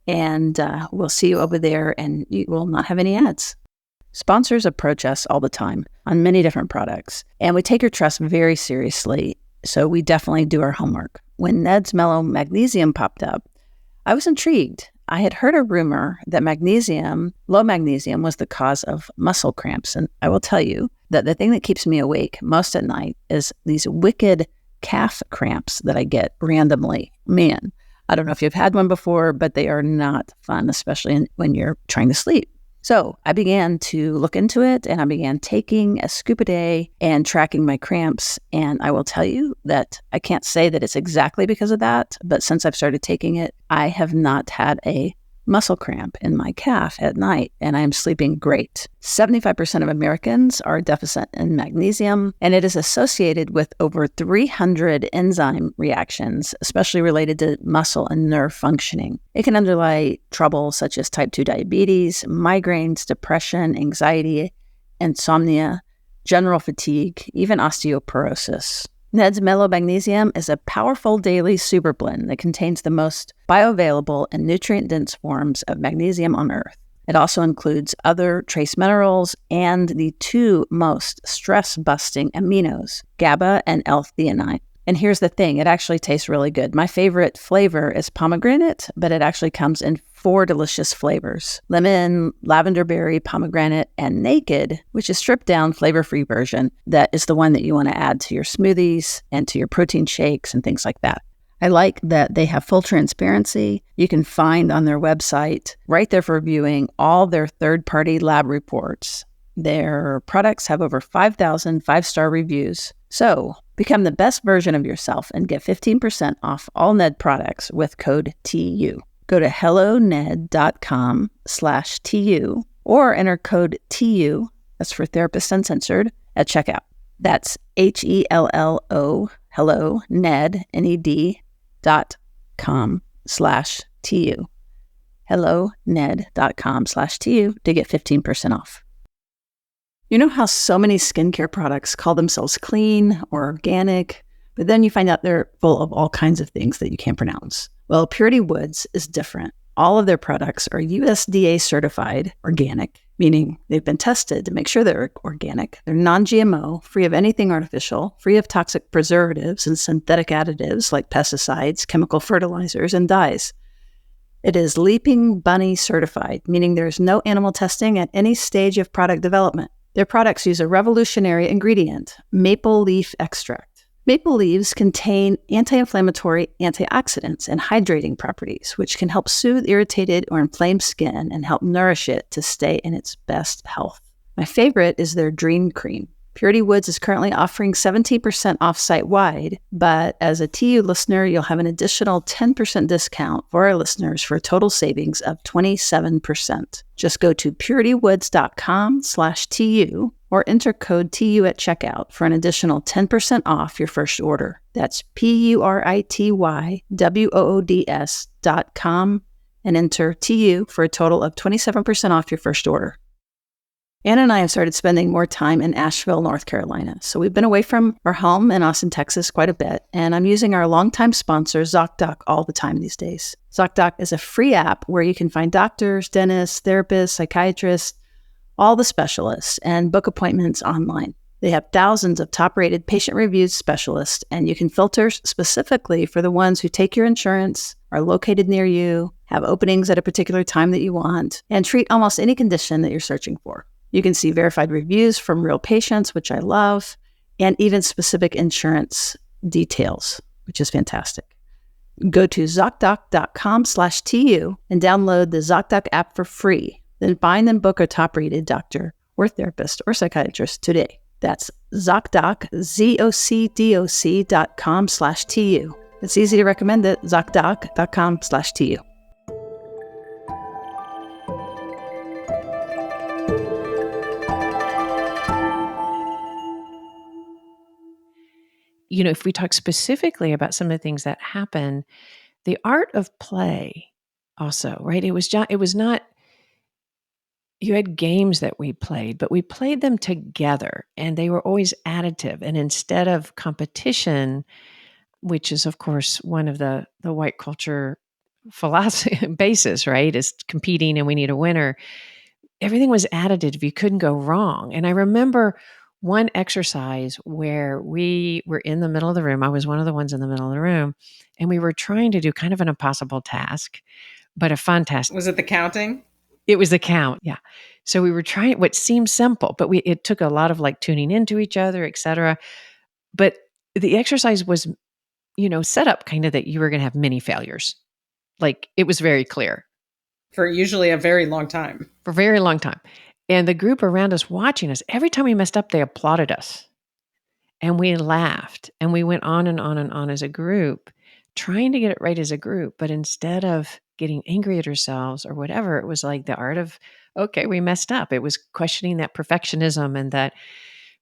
and we'll see you over there, and you will not have any ads. Sponsors approach us all the time on many different products, and we take your trust very seriously, so we definitely do our homework. When Ned's Mellow Magnesium popped up, I was intrigued. I had heard a rumor that low magnesium, was the cause of muscle cramps. And I will tell you that the thing that keeps me awake most at night is these wicked calf cramps that I get randomly. Man, I don't know if you've had one before, but they are not fun, especially when you're trying to sleep. So I began to look into it, and I began taking a scoop a day and tracking my cramps. And I will tell you that I can't say that it's exactly because of that, but since I've started taking it, I have not had a muscle cramp in my calf at night, and I am sleeping great. 75% of Americans are deficient in magnesium, and it is associated with over 300 enzyme reactions, especially related to muscle and nerve functioning. It can underlie trouble such as type 2 diabetes, migraines, depression, anxiety, insomnia, general fatigue, even osteoporosis. Ned's Mellow Magnesium is a powerful daily super blend that contains the most bioavailable and nutrient-dense forms of magnesium on Earth. It also includes other trace minerals and the two most stress-busting aminos, GABA and L-theanine. And here's the thing, it actually tastes really good. My favorite flavor is pomegranate, but it actually comes in 4 delicious flavors: lemon, lavender berry, pomegranate, and naked, which is stripped down flavor-free version. That is the one that you want to add to your smoothies and to your protein shakes and things like that. I like that they have full transparency. You can find on their website, right there for viewing, all their third-party lab reports. Their products have over 5,000 five-star reviews. So become the best version of yourself and get 15% off all Ned products with code TU. Go to helloned.com/TU or enter code TU, that's for Therapist Uncensored, at checkout. That's HELLO, hello, Ned, NED.com/TU. helloned.com/TU to get 15% off. You know how so many skincare products call themselves clean or organic, but then you find out they're full of all kinds of things that you can't pronounce? Well, Purity Woods is different. All of their products are USDA certified organic, meaning they've been tested to make sure they're organic. They're non-GMO, free of anything artificial, free of toxic preservatives and synthetic additives like pesticides, chemical fertilizers, and dyes. It is Leaping Bunny certified, meaning there's no animal testing at any stage of product development. Their products use a revolutionary ingredient, maple leaf extract. Maple leaves contain anti-inflammatory, antioxidants, and hydrating properties, which can help soothe irritated or inflamed skin and help nourish it to stay in its best health. My favorite is their Dream Cream. Purity Woods is currently offering 17% off site-wide, but as a TU listener, you'll have an additional 10% discount for our listeners for a total savings of 27%. Just go to puritywoods.com/TU or enter code TU at checkout for an additional 10% off your first order. That's puritywoods.com and enter TU for a total of 27% off your first order. Anna and I have started spending more time in Asheville, North Carolina. So we've been away from our home in Austin, Texas quite a bit, and I'm using our longtime sponsor, ZocDoc, all the time these days. ZocDoc is a free app where you can find doctors, dentists, therapists, psychiatrists, all the specialists, and book appointments online. They have thousands of top-rated patient reviews specialists, and you can filter specifically for the ones who take your insurance, are located near you, have openings at a particular time that you want, and treat almost any condition that you're searching for. You can see verified reviews from real patients, which I love, and even specific insurance details, which is fantastic. Go to ZocDoc.com/TU and download the ZocDoc app for free. Then find and book a top-rated doctor or therapist or psychiatrist today. That's ZocDoc, ZocDoc.com/TU. It's easy to recommend it, ZocDoc.com/TU. If we talk specifically about some of the things that happen, the art of play also, right? It was not, you had games that we played, but we played them together and they were always additive. And instead of competition, which is of course one of the white culture philosophy basis, right? Is competing and we need a winner. Everything was additive. You couldn't go wrong. And I remember one exercise where we were in the middle of the room. I was one of the ones in the middle of the room, and we were trying to do kind of an impossible task, but a fun task. Was it the counting? It was the count. Yeah. So we were trying what seemed simple, but it took a lot of like tuning into each other, et cetera. But the exercise was, set up kind of that you were going to have many failures. Like it was very clear. For usually a very long time. For a very long time. And the group around us watching us, every time we messed up, they applauded us. And we laughed. And we went on and on and on as a group, trying to get it right as a group. But instead of getting angry at ourselves or whatever, it was like the art of, okay, we messed up. It was questioning that perfectionism and that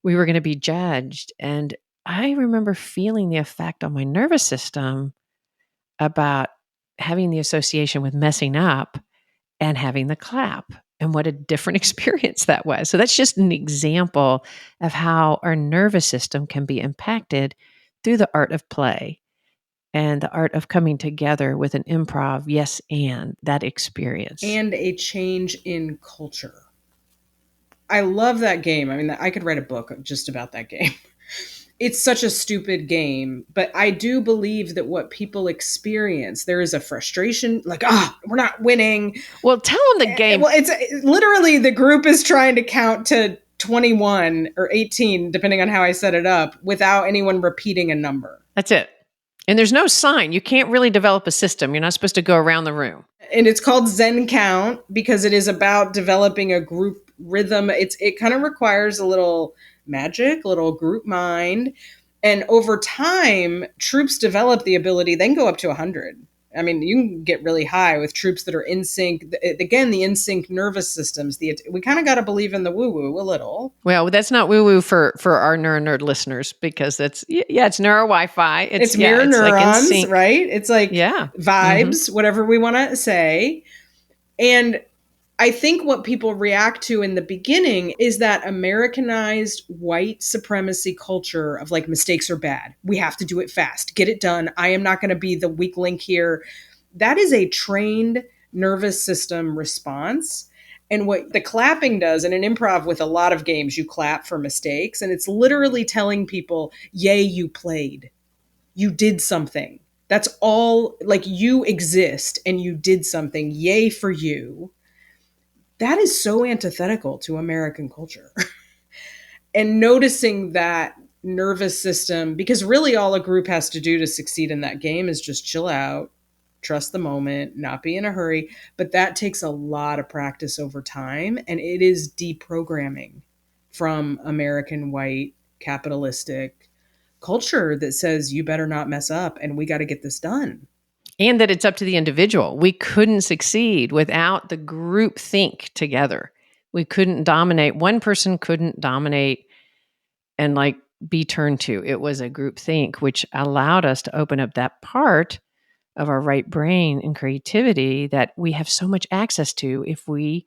we were going to be judged. And I remember feeling the effect on my nervous system about having the association with messing up and having the clap, and what a different experience that was. So that's just an example of how our nervous system can be impacted through the art of play and the art of coming together with an improv, yes, and that experience. And a change in culture. I love that game. I mean, I could write a book just about that game. It's such a stupid game, but I do believe that what people experience, there is a frustration, like, we're not winning. Well, tell them the game. Well, it's literally the group is trying to count to 21 or 18, depending on how I set it up, without anyone repeating a number. That's it. And there's no sign. You can't really develop a system. You're not supposed to go around the room. And it's called Zen Count because it is about developing a group rhythm. It kind of requires a little magic, a little group mind. And over time, troops develop the ability, then go up to 100. I mean, you can get really high with troops that are in sync. Again, the in sync nervous systems. We kind of got to believe in the woo-woo a little. Well, that's not woo-woo for our neuro-nerd listeners because it's neuro-Wi-Fi. It's mirror neurons, like right? It's like vibes, whatever we want to say. And I think what people react to in the beginning is that Americanized white supremacy culture of like mistakes are bad. We have to do it fast. Get it done. I am not going to be the weak link here. That is a trained nervous system response. And what the clapping does in an improv with a lot of games, you clap for mistakes. And it's literally telling people, yay, you played. You did something. That's all, like you exist and you did something. Yay for you. That is so antithetical to American culture. And noticing that nervous system, because really all a group has to do to succeed in that game is just chill out, trust the moment, not be in a hurry. But that takes a lot of practice over time. And it is deprogramming from American white capitalistic culture that says you better not mess up and we got to get this done. And that it's up to the individual. We couldn't succeed without the group think together. We couldn't dominate. One person couldn't dominate and like be turned to. It was a group think, which allowed us to open up that part of our right brain and creativity that we have so much access to if we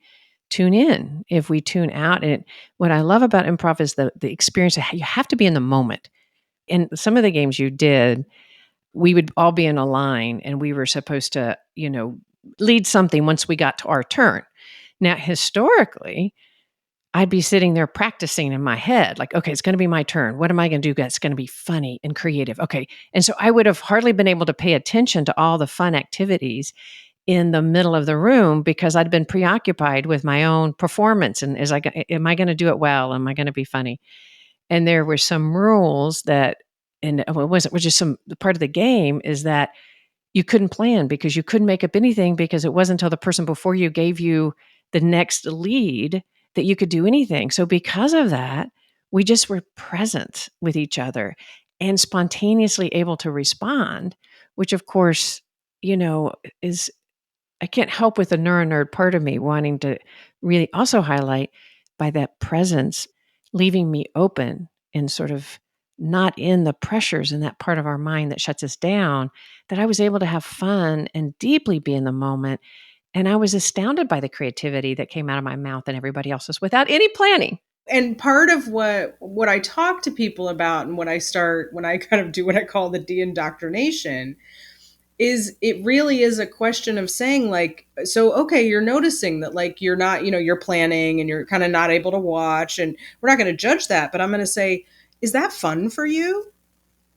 tune in, if we tune out. And what I love about improv is the experience. You have to be in the moment. And some of the games you did, we would all be in a line and we were supposed to, lead something once we got to our turn. Now, historically, I'd be sitting there practicing in my head, like, okay, it's going to be my turn. What am I going to do that's going to be funny and creative? Okay. And so I would have hardly been able to pay attention to all the fun activities in the middle of the room because I'd been preoccupied with my own performance. And am I going to do it well? Am I going to be funny? And there were some rules that, and it wasn't, which is some part of the game is that you couldn't plan because you couldn't make up anything because it wasn't until the person before you gave you the next lead that you could do anything. So because of that, we just were present with each other and spontaneously able to respond, which of course, is I can't help with the neuro nerd part of me wanting to really also highlight by that presence, leaving me open and sort of not in the pressures in that part of our mind that shuts us down, that I was able to have fun and deeply be in the moment. And I was astounded by the creativity that came out of my mouth and everybody else's without any planning. And part of what I talk to people about and when I kind of do what I call the de-indoctrination is it really is a question of saying like, so, okay, you're noticing that like, you're not, you're planning and you're kind of not able to watch and we're not going to judge that, but I'm going to say, is that fun for you?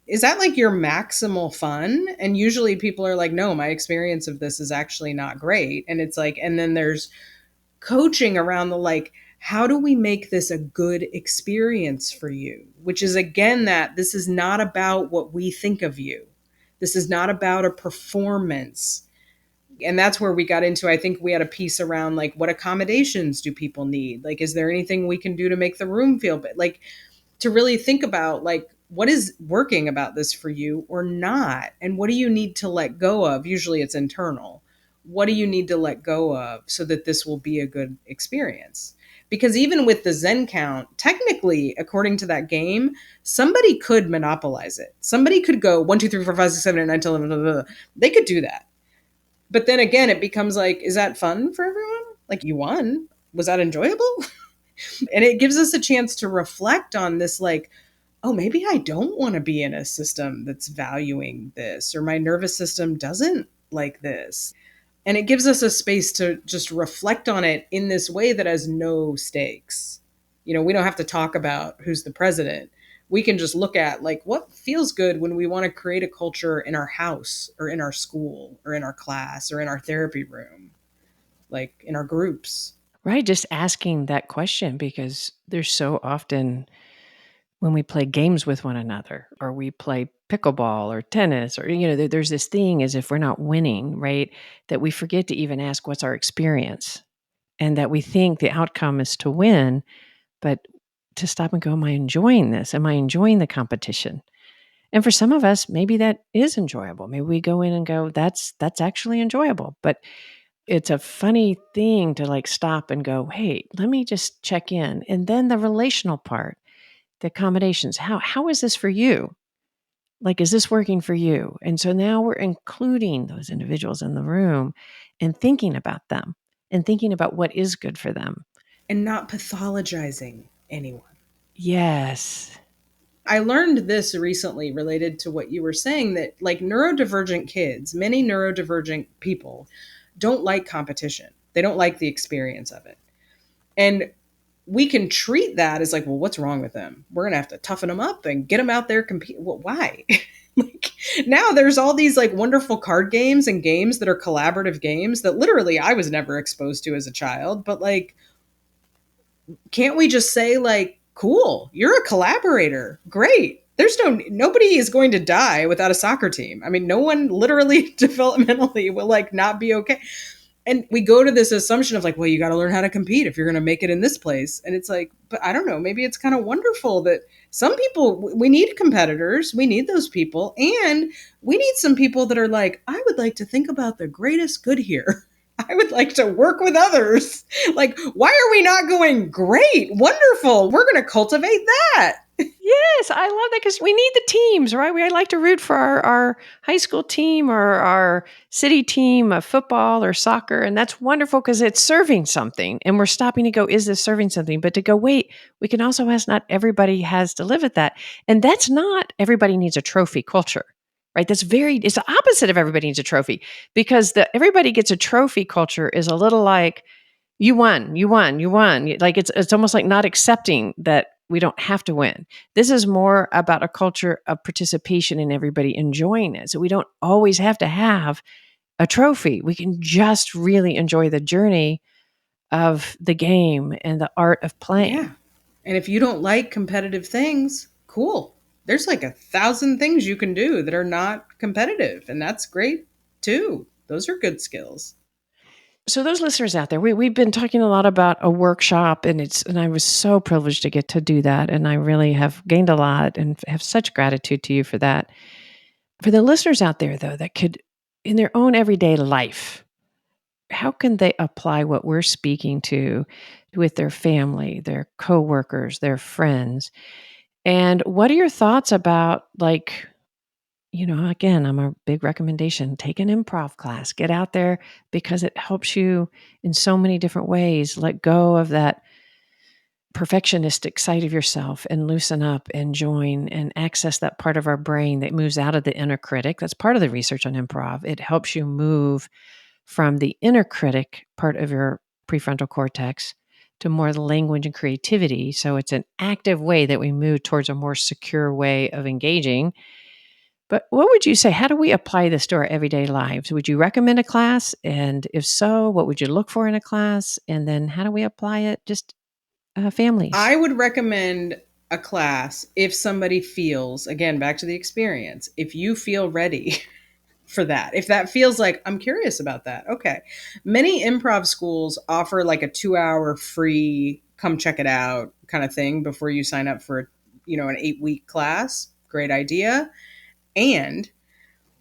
Is that like your maximal fun? And usually people are like, no, my experience of this is actually not great. And it's like, and then there's coaching around the like, how do we make this a good experience for you? Which is again, that this is not about what we think of you. This is not about a performance. And that's where we got into, I think we had a piece around like, what accommodations do people need? Like, is there anything we can do to make the room feel better? Like to really think about like, what is working about this for you or not? And what do you need to let go of? Usually it's internal. What do you need to let go of so that this will be a good experience? Because even with the Zen count, technically, according to that game, somebody could monopolize it. Somebody could go 1, 2, 3, 4, 5, 6, 7, 8, 9, 10, 11, blah, blah, blah. They could do that. But then again, it becomes like, is that fun for everyone? Like you won. Was that enjoyable? And it gives us a chance to reflect on this, like, oh, maybe I don't want to be in a system that's valuing this, or my nervous system doesn't like this. And it gives us a space to just reflect on it in this way that has no stakes. We don't have to talk about who's the president. We can just look at like what feels good when we want to create a culture in our house or in our school or in our class or in our therapy room, like in our groups. Right. Just asking that question because there's so often when we play games with one another or we play pickleball or tennis or, there's this thing as if we're not winning, right? That we forget to even ask what's our experience and that we think the outcome is to win, but to stop and go, am I enjoying this? Am I enjoying the competition? And for some of us, maybe that is enjoyable. Maybe we go in and go, that's actually enjoyable. But it's a funny thing to like stop and go, hey, let me just check in. And then the relational part, the accommodations, how is this for you? Like, is this working for you? And so now we're including those individuals in the room and thinking about them and thinking about what is good for them. And not pathologizing anyone. Yes. I learned this recently related to what you were saying, that like neurodivergent kids, many neurodivergent people don't like competition. They don't like the experience of it. And we can treat that as like, well, what's wrong with them? We're going to have to toughen them up and get them out there compete. Well, why? Like now there's all these like wonderful card games and games that are collaborative games that literally I was never exposed to as a child. But like, can't we just say like, cool, you're a collaborator. Great. Nobody is going to die without a soccer team. I mean, no one literally developmentally will like not be okay. And we go to this assumption of like, well, you got to learn how to compete if you're going to make it in this place. And it's like, but I don't know, maybe it's kind of wonderful that some people, we need competitors. We need those people. And we need some people that are like, I would like to think about the greatest good here. I would like to work with others. Like, why are we not going, great, wonderful, we're going to cultivate that? Yes, I love that because we need the teams, right? We like to root for our high school team or our city team of football or soccer. And that's wonderful because it's serving something. And we're stopping to go, is this serving something? But to go, wait, we can also ask, not everybody has to live at that. And that's not everybody needs a trophy culture. Right? It's the opposite of everybody needs a trophy because the everybody gets a trophy culture is a little like, you won, you won, you won. Like it's almost like not accepting that we don't have to win. This is more about a culture of participation and everybody enjoying it. So we don't always have to have a trophy. We can just really enjoy the journey of the game and the art of playing. Yeah. And if you don't like competitive things, cool. There's like 1,000 things you can do that are not competitive, and that's great too. Those are good skills. So those listeners out there, we've been talking a lot about a workshop, and I was so privileged to get to do that, and I really have gained a lot and have such gratitude to you for that. For the listeners out there, though, that could, in their own everyday life, how can they apply what we're speaking to with their family, their coworkers, their friends? And what are your thoughts about, like, again, I'm a big recommendation. Take an improv class, get out there, because it helps you in so many different ways. Let go of that perfectionistic side of yourself and loosen up and join and access that part of our brain that moves out of the inner critic. That's part of the research on improv. It helps you move from the inner critic part of your prefrontal cortex to more the language and creativity. So it's an active way that we move towards a more secure way of engaging. But what would you say? How do we apply this to our everyday lives? Would you recommend a class? And if so, what would you look for in a class? And then how do we apply it just families? I would recommend a class if somebody feels, again, back to the experience, if you feel ready for that, if that feels like, I'm curious about that. Okay. Many improv schools offer like a 2-hour free, come check it out kind of thing before you sign up for, an 8-week class. Great idea. And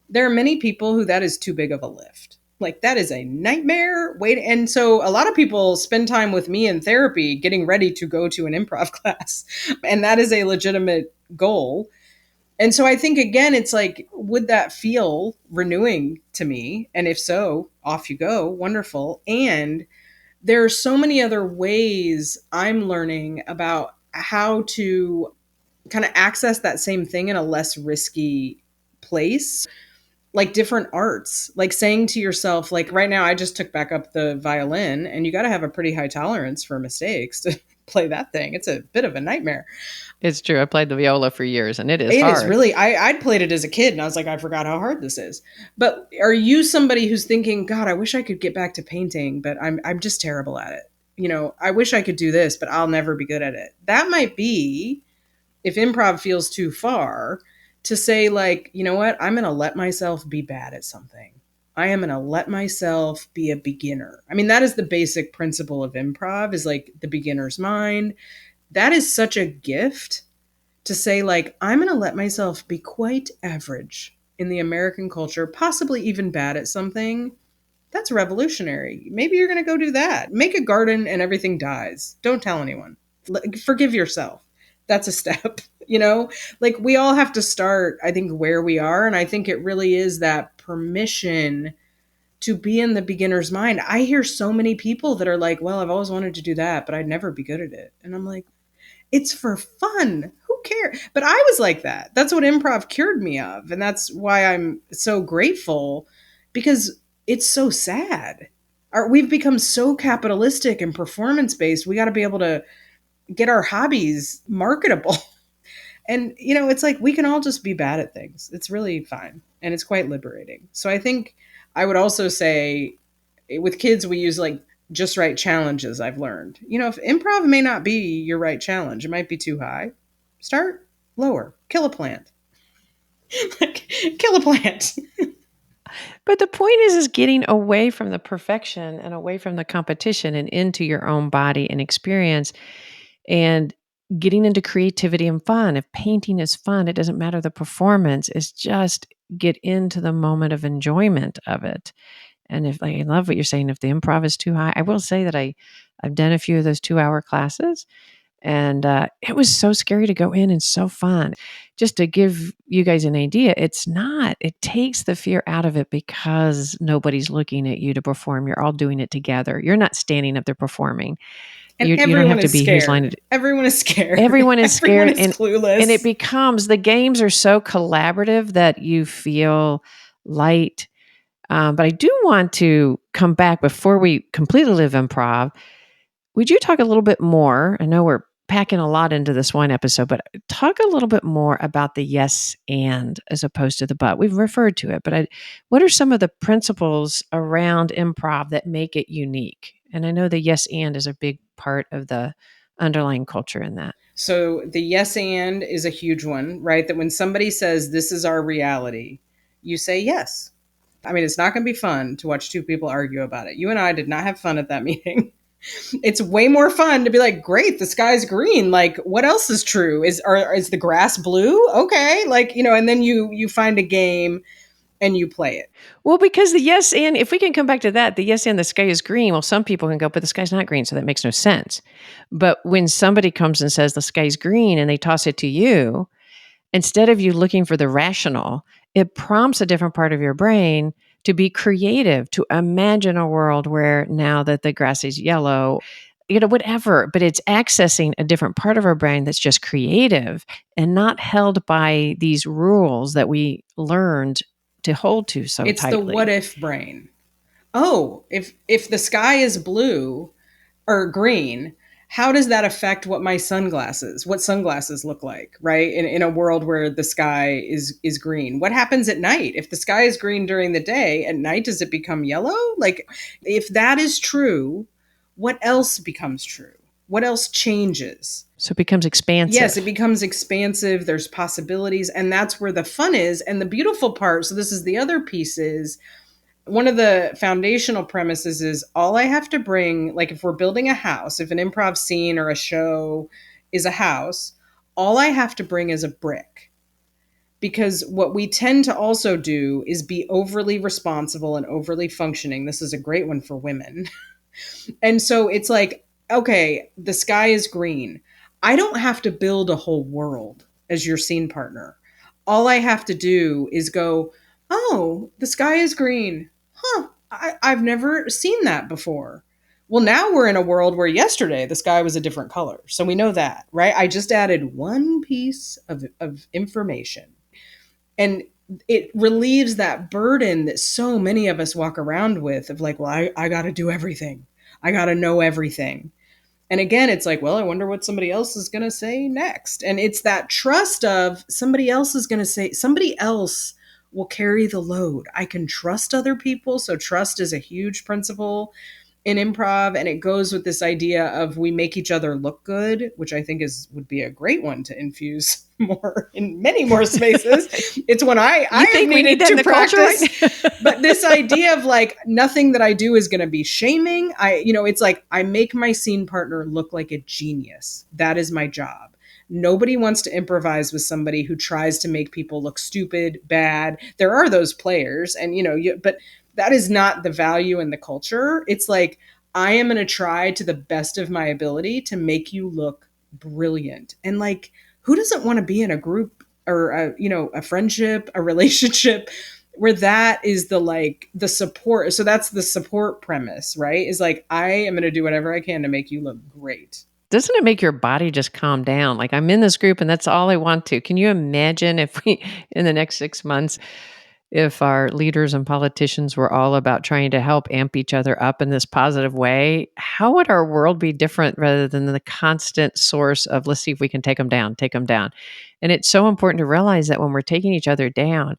there are many people who that is too big of a lift. Like that is a nightmare. And so a lot of people spend time with me in therapy getting ready to go to an improv class. And that is a legitimate goal. And so I think, again, it's like, would that feel renewing to me? And if so, off you go. Wonderful. And there are so many other ways I'm learning about how to kind of access that same thing in a less risky place, like different arts, like saying to yourself, like right now, I just took back up the violin, and you got to have a pretty high tolerance for mistakes to play that thing. It's a bit of a nightmare. It's true. I played the viola for years, and it is hard. It is really, I'd played it as a kid, and I was like, I forgot how hard this is. But are you somebody who's thinking, God, I wish I could get back to painting, but I'm just terrible at it. I wish I could do this, but I'll never be good at it. That might be, if improv feels too far, to say like, you know what, I'm going to let myself be bad at something. I am going to let myself be a beginner. I mean, that is the basic principle of improv, is like the beginner's mind. That is such a gift to say, like, I'm going to let myself be quite average in the American culture, possibly even bad at something. That's revolutionary. Maybe you're going to go do that. Make a garden and everything dies. Don't tell anyone. Forgive yourself. That's a step, like we all have to start, I think, where we are. And I think it really is that permission to be in the beginner's mind. I hear so many people that are like, well, I've always wanted to do that, but I'd never be good at it. And I'm like, it's for fun. Who cares? But I was like that. That's what improv cured me of. And that's why I'm so grateful, because it's so sad. We've become so capitalistic and performance-based. We got to be able to get our hobbies marketable. And, it's like we can all just be bad at things. It's really fine. And it's quite liberating. So I think I would also say with kids, we use like just right challenges, I've learned. If improv may not be your right challenge, it might be too high. Start lower. Kill a plant. Kill a plant. But the point is getting away from the perfection and away from the competition and into your own body and experience, and getting into creativity and fun. If painting is fun, it doesn't matter the performance. It's just get into the moment of enjoyment of it. And if I love what you're saying, if the improv is too high, I will say that I've done a few of those 2-hour classes, and it was so scary to go in and so fun. Just to give you guys an idea, it takes the fear out of it because nobody's looking at you to perform. You're all doing it together. You're not standing up there performing. And you don't have to be scared. who's line to, everyone is scared. Everyone is scared. Everyone is clueless. And it becomes, the games are so collaborative that you feel light. But I do want to come back before we completely live improv. Would you talk a little bit more? I know we're packing a lot into this one episode, but talk a little bit more about the yes and as opposed to the but. We've referred to it, but what are some of the principles around improv that make it unique? And I know the yes and is a big part of the underlying culture in that. So the yes and is a huge one, right? That when somebody says, this is our reality, you say yes. I mean, it's not going to be fun to watch two people argue about it. You and I did not have fun at that meeting. It's way more fun to be like, great, the sky's green. Like, what else is true? Is the grass blue? Okay. Like, and then you find a game and you play it. Well, because the yes and, if we can come back to that, the yes and the sky is green. Well, some people can go, but the sky's not green, so that makes no sense. But when somebody comes and says the sky's green and they toss it to you, instead of you looking for the rational, it prompts a different part of your brain to be creative, to imagine a world where now that the grass is yellow, whatever, but it's accessing a different part of our brain that's just creative and not held by these rules that we learned to hold to so it's tightly. The what if brain. Oh, if the sky is blue or green, how does that affect what sunglasses look like, right? In a world where the sky is green. What happens at night? If the sky is green during the day, at night, does it become yellow? Like, if that is true, what else becomes true? What else changes? So it becomes expansive. Yes, it becomes expansive. There's possibilities. And that's where the fun is. And the beautiful part, so this is the other piece, is one of the foundational premises is all I have to bring, like if we're building a house, if an improv scene or a show is a house, all I have to bring is a brick. Because what we tend to also do is be overly responsible and overly functioning. This is a great one for women. And so it's like, okay, the sky is green. I don't have to build a whole world as your scene partner. All I have to do is go, oh, the sky is green. Huh, I've never seen that before. Well, now we're in a world where yesterday the sky was a different color. So we know that, right? I just added one piece of information. And it relieves that burden that so many of us walk around with of like, well, I got to do everything. I got to know everything. And again, it's like, well, I wonder what somebody else is going to say next. And it's that trust of somebody else is going to say, somebody else will carry the load. I can trust other people. So trust is a huge principle in improv. And it goes with this idea of we make each other look good, which I think would be a great one to infuse more in many more spaces. It's one I think we need to practice. Right? But this idea of like, nothing that I do is going to be shaming. It's like I make my scene partner look like a genius. That is my job. Nobody wants to improvise with somebody who tries to make people look stupid, bad. There are those players but that is not the value in the culture. It's like, I am going to try to the best of my ability to make you look brilliant. And like, who doesn't want to be in a group or a friendship, a relationship where that is the support. So that's the support premise, right? Is like, I am going to do whatever I can to make you look great. Doesn't it make your body just calm down? Like, I'm in this group and that's all I want to. Can you imagine if we, in the next 6 months, if our leaders and politicians were all about trying to help amp each other up in this positive way? How would our world be different rather than the constant source of, let's see if we can take them down. And it's so important to realize that when we're taking each other down,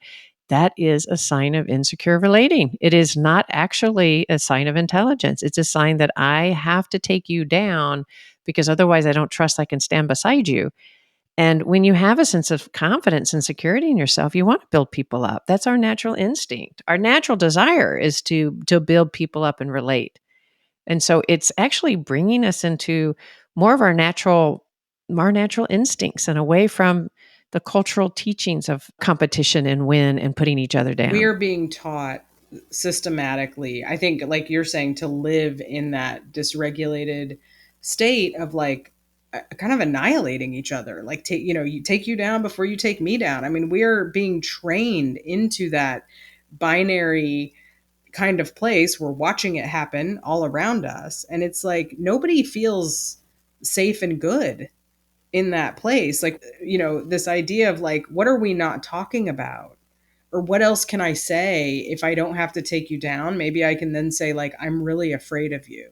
that is a sign of insecure relating. It is not actually a sign of intelligence. It's a sign that I have to take you down because otherwise I don't trust I can stand beside you. And when you have a sense of confidence and security in yourself, you want to build people up. That's our natural instinct. Our natural desire is to build people up and relate. And so it's actually bringing us into more of our natural instincts and away from the cultural teachings of competition and win and putting each other down. We are being taught systematically, I think, like you're saying, to live in that dysregulated state of like, kind of annihilating each other, like you take you down before you take me down. I mean, we are being trained into that binary kind of place. We're watching it happen all around us, and it's like nobody feels safe and good in that place. Like, this idea of like, what are we not talking about? Or what else can I say if I don't have to take you down? Maybe I can then say, like, I'm really afraid of you.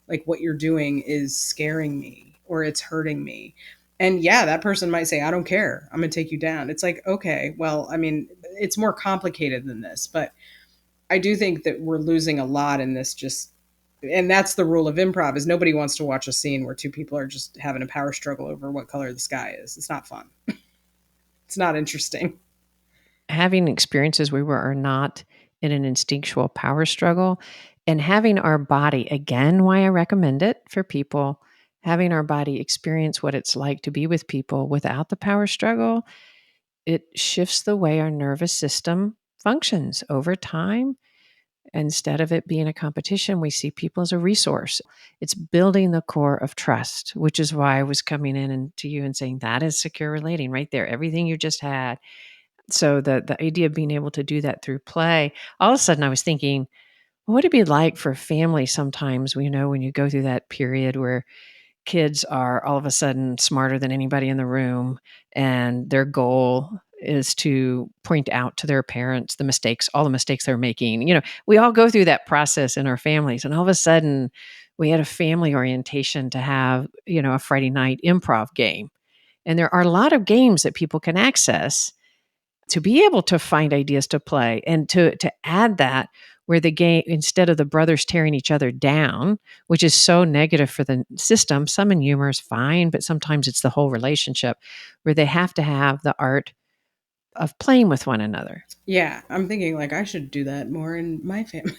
Like, what you're doing is scaring me or it's hurting me. And yeah, that person might say, I don't care. I'm going to take you down. It's like, okay, well, I mean, it's more complicated than this, but I do think that we're losing a lot in this just, and that's the rule of improv is nobody wants to watch a scene where two people are just having a power struggle over what color the sky is. It's not fun. It's not interesting. Having experiences where we are not in an instinctual power struggle and having our body, again, why I recommend it for people, having our body experience what it's like to be with people without the power struggle, it shifts the way our nervous system functions over time. Instead of it being a competition, we see people as a resource. It's building the core of trust, which is why I was coming in and to you and saying that is secure relating right there. Everything you just had. So the idea of being able to do that through play, all of a sudden I was thinking, what would it be like for family sometimes, when you go through that period where kids are all of a sudden smarter than anybody in the room and their goal is to point out to their parents the mistakes, all the mistakes they're making. We all go through that process in our families, and all of a sudden we had a family orientation to have, a Friday night improv game. And there are a lot of games that people can access to be able to find ideas to play, and to add that where the game, instead of the brothers tearing each other down, which is so negative for the system, some in humor is fine, but sometimes it's the whole relationship where they have to have the art of playing with one another. Yeah, I'm thinking like I should do that more in my family.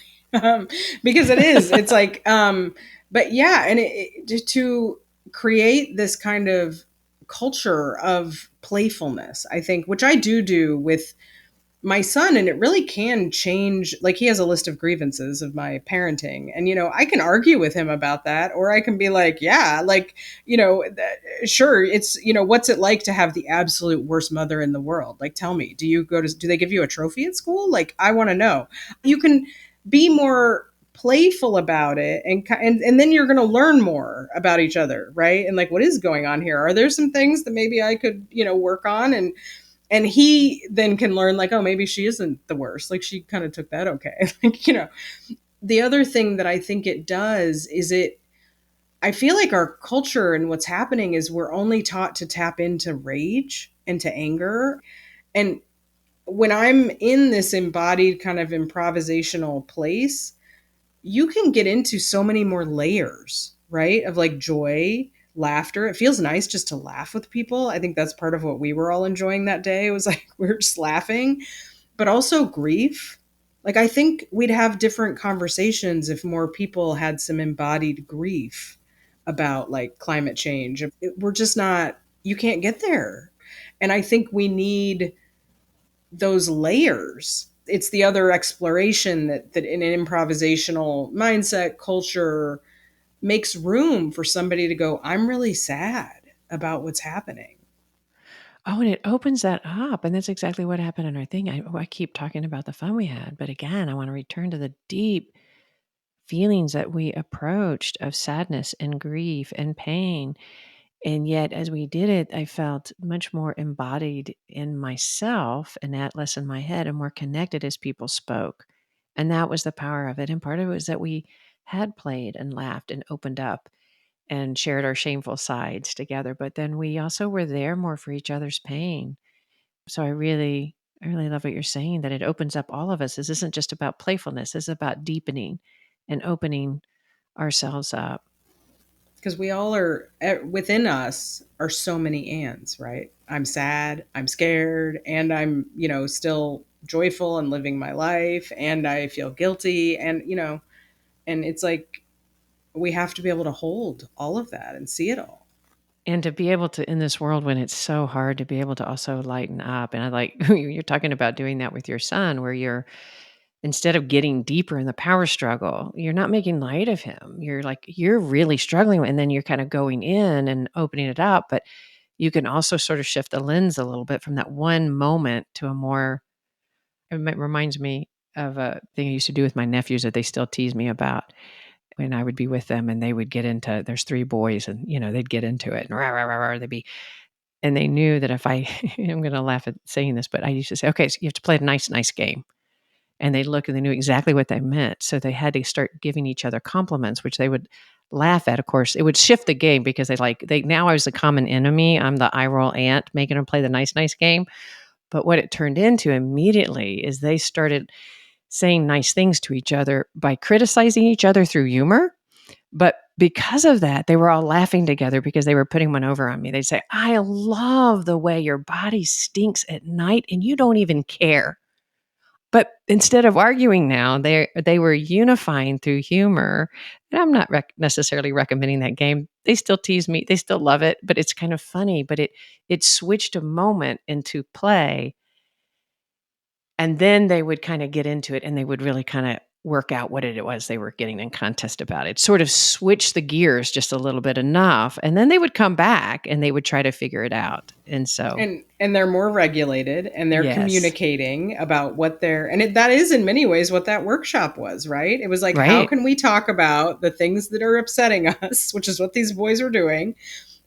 Because it's like, but yeah, and to create this kind of culture of playfulness, I think, which I do with my son, and it really can change. Like, he has a list of grievances of my parenting, and I can argue with him about that, or I can be like, yeah, like, sure, it's, what's it like to have the absolute worst mother in the world? Like, tell me, do they give you a trophy at school? Like, I want to know. You can be more playful about it, and then you're going to learn more about each other, right? And like, what is going on here? Are there some things that maybe I could work on? And he then can learn, like, oh, maybe she isn't the worst. Like, she kind of took that okay. Like, the other thing that I think it does is I feel like our culture and what's happening is we're only taught to tap into rage and to anger. And when I'm in this embodied kind of improvisational place, you can get into so many more layers, right? Of like joy, laughter. It feels nice just to laugh with people. I think that's part of what we were all enjoying that day. It was like we were just laughing, but also grief. Like, I think we'd have different conversations if more people had some embodied grief about like climate change. We're just not, you can't get there. And I think we need those layers. It's the other exploration that in an improvisational mindset culture makes room for somebody to go, I'm really sad about what's happening. Oh, and it opens that up. And that's exactly what happened in our thing. I keep talking about the fun we had, but again, I want to return to the deep feelings that we approached of sadness and grief and pain. And yet, as we did it, I felt much more embodied in myself and that less in my head and more connected as people spoke. And that was the power of it. And part of it was that we had played and laughed and opened up and shared our shameful sides together. But then we also were there more for each other's pain. So I really love what you're saying, that it opens up all of us. This isn't just about playfulness, it's about deepening and opening ourselves up. Because we all are, within us are so many ands, right? I'm sad, I'm scared, and I'm, still joyful and living my life, and I feel guilty. And it's like we have to be able to hold all of that and see it all. And to be able to, in this world when it's so hard, to be able to also lighten up. And I like, you're talking about doing that with your son, where you're, instead of getting deeper in the power struggle, you're not making light of him. You're like, you're really struggling. And then you're kind of going in and opening it up. But you can also sort of shift the lens a little bit from that one moment to a more, reminds me of a thing I used to do with my nephews that they still tease me about. When I would be with them and they would get into, there's three boys and, they'd get into it and rah, rah, rah, rah, they'd be, And they knew that if I'm going to laugh at saying this, but I used to say, okay, so you have to play a nice, nice game. And they'd look and they knew exactly what they meant. So they had to start giving each other compliments, which they would laugh at. Of course, it would shift the game because now I was the common enemy. I'm the eye roll aunt making them play the nice, nice game. But what it turned into immediately is they started saying nice things to each other by criticizing each other through humor. But because of that, they were all laughing together because they were putting one over on me. They'd say, I love the way your body stinks at night and you don't even care. But instead of arguing now, they were unifying through humor. And I'm not necessarily recommending that game. They still tease me. They still love it, but it's kind of funny. But it switched a moment into play. And then they would kind of get into it and they would really kind of work out what it was they were getting in contest about. It sort of switched the gears just a little bit enough. And then they would come back and they would try to figure it out. And so. And they're more regulated and they're communicating about what that is in many ways what that workshop was, right? It was like, how can we talk about the things that are upsetting us, which is what these boys were doing,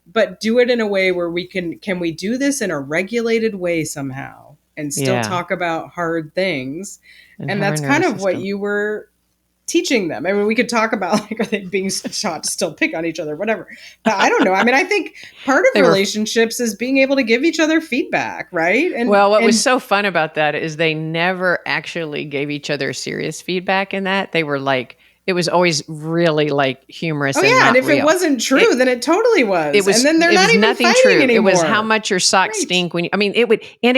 but do it in a way where can we do this in a regulated way somehow and still talk about hard things? And that's kind of what you were teaching them. I mean, we could talk about are they being taught to still pick on each other, whatever. But I don't know. I mean, I think part of relationships is being able to give each other feedback, right? And what was so fun about that is they never actually gave each other serious feedback in that. They were like, it was always really like humorous. Oh, yeah. And if it wasn't true, then it totally was. And then they're not even fighting anymore. It was how much your socks stink when it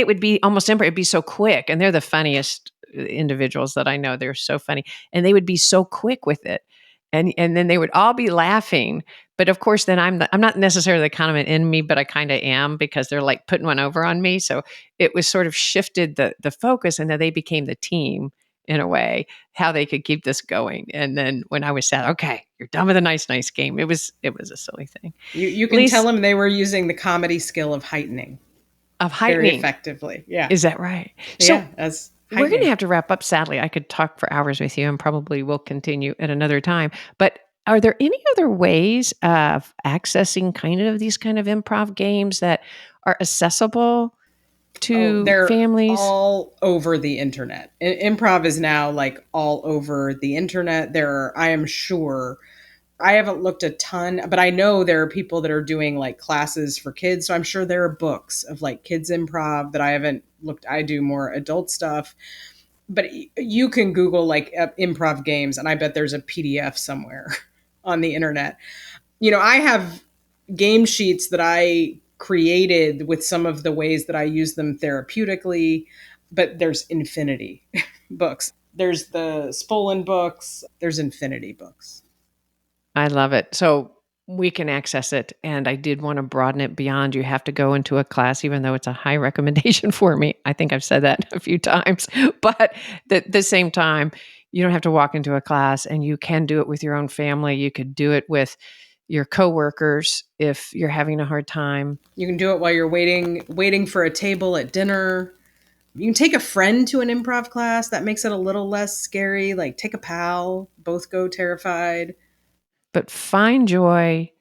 would be almost improv. It'd be so quick. And they're the funniest individuals that I know. They're so funny. And they would be so quick with it. And then they would all be laughing. But of course, then I'm not necessarily the common enemy, but I kind of am because they're like putting one over on me. So it was sort of shifted the focus and then they became the team in a way, how they could keep this going. And then when I was sad, okay, you're done with a nice, nice game. It was a silly thing. You can tell them they were using the comedy skill of heightening. Very effectively. Yeah. Is that right? So we're going to have to wrap up. Sadly, I could talk for hours with you and probably will continue at another time. But are there any other ways of accessing kind of these kind of improv games that are accessible to families? All over the internet. Improv is now like all over the internet. I am sure, I haven't looked a ton, but I know there are people that are doing like classes for kids. So I'm sure there are books of like kids improv that I haven't looked. I do more adult stuff, but you can Google like improv games and I bet there's a PDF somewhere on the internet. I have game sheets that I created with some of the ways that I use them therapeutically, but there's infinity books. There's the Spolin books. There's infinity books. I love it. So we can access it. And I did want to broaden it beyond you have to go into a class, even though it's a high recommendation for me. I think I've said that a few times, but at the same time, you don't have to walk into a class and you can do it with your own family. You could do it with your coworkers if you're having a hard time. You can do it while you're waiting for a table at dinner. You can take a friend to an improv class. That makes it a little less scary. Like take a pal, both go terrified. But find joy,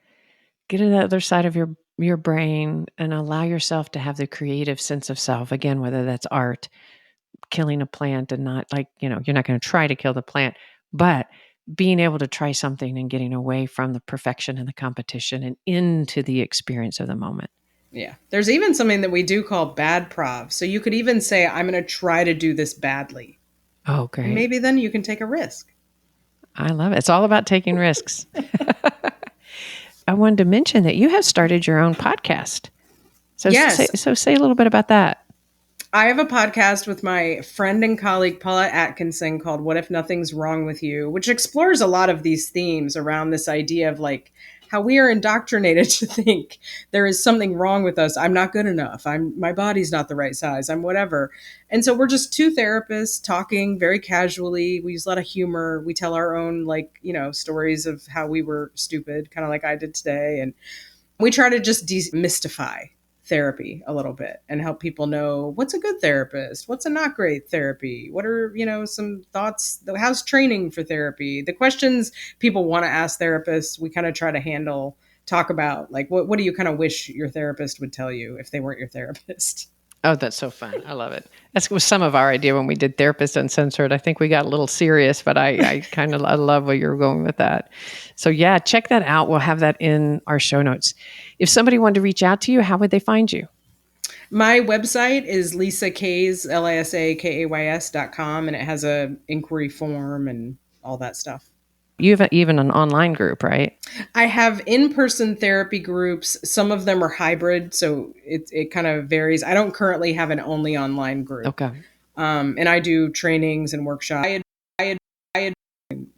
get to the other side of your brain and allow yourself to have the creative sense of self. Again, whether that's art, killing a plant and not you're not going to try to kill the plant, but being able to try something and getting away from the perfection and the competition and into the experience of the moment. Yeah. There's even something that we do call bad prov. So you could even say, I'm going to try to do this badly. Oh, great. And maybe then you can take a risk. I love it. It's all about taking risks. I wanted to mention that you have started your own podcast. So, yes. Say a little bit about that. I have a podcast with my friend and colleague, Paula Atkinson, called What If Nothing's Wrong With You, which explores a lot of these themes around this idea of like how we are indoctrinated to think there is something wrong with us. I'm not good enough. My body's not the right size. I'm whatever. And so we're just two therapists talking very casually. We use a lot of humor. We tell our own stories of how we were stupid, kind of like I did today. And we try to just demystify therapy a little bit and help people know what's a good therapist, what's a not great therapy, what are, some thoughts, how's training for therapy, the questions people want to ask therapists, we kind of try to handle talk about like, what do you kind of wish your therapist would tell you if they weren't your therapist? Oh, that's so fun. I love it. That was some of our idea when we did Therapist Uncensored. I think we got a little serious, but I love where you're going with that. So yeah, check that out. We'll have that in our show notes. If somebody wanted to reach out to you, how would they find you? My website is Lisa Kays, LISAKAYS.com, and it has a inquiry form and all that stuff. You have even an online group, right? I have in-person therapy groups. Some of them are hybrid, so it kind of varies. I don't currently have an only online group. Okay. And I do trainings and workshops. I had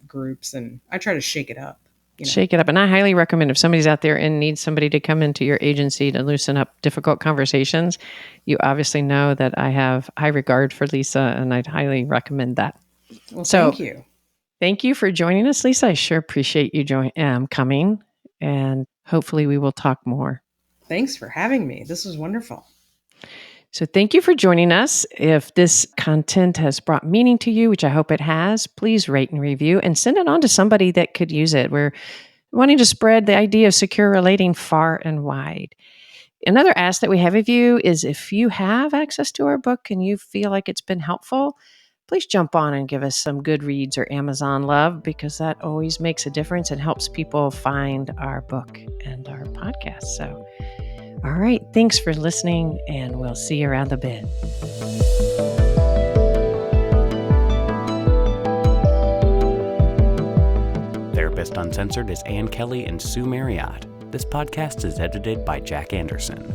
groups, and I try to shake it up. Shake it up. And I highly recommend if somebody's out there and needs somebody to come into your agency to loosen up difficult conversations, you obviously know that I have high regard for Lisa, and I'd highly recommend that. Well, thank you. Thank you for joining us, Lisa. I sure appreciate you coming, and hopefully we will talk more. Thanks for having me. This was wonderful. So thank you for joining us. If this content has brought meaning to you, which I hope it has, please rate and review and send it on to somebody that could use it. We're wanting to spread the idea of secure relating far and wide. Another ask that we have of you is if you have access to our book and you feel like it's been helpful, please jump on and give us some Goodreads or Amazon love, because that always makes a difference and helps people find our book and our podcast. So, all right, thanks for listening, and we'll see you around the bend. Therapist Uncensored is Ann Kelley and Sue Marriott. This podcast is edited by Jack Anderson.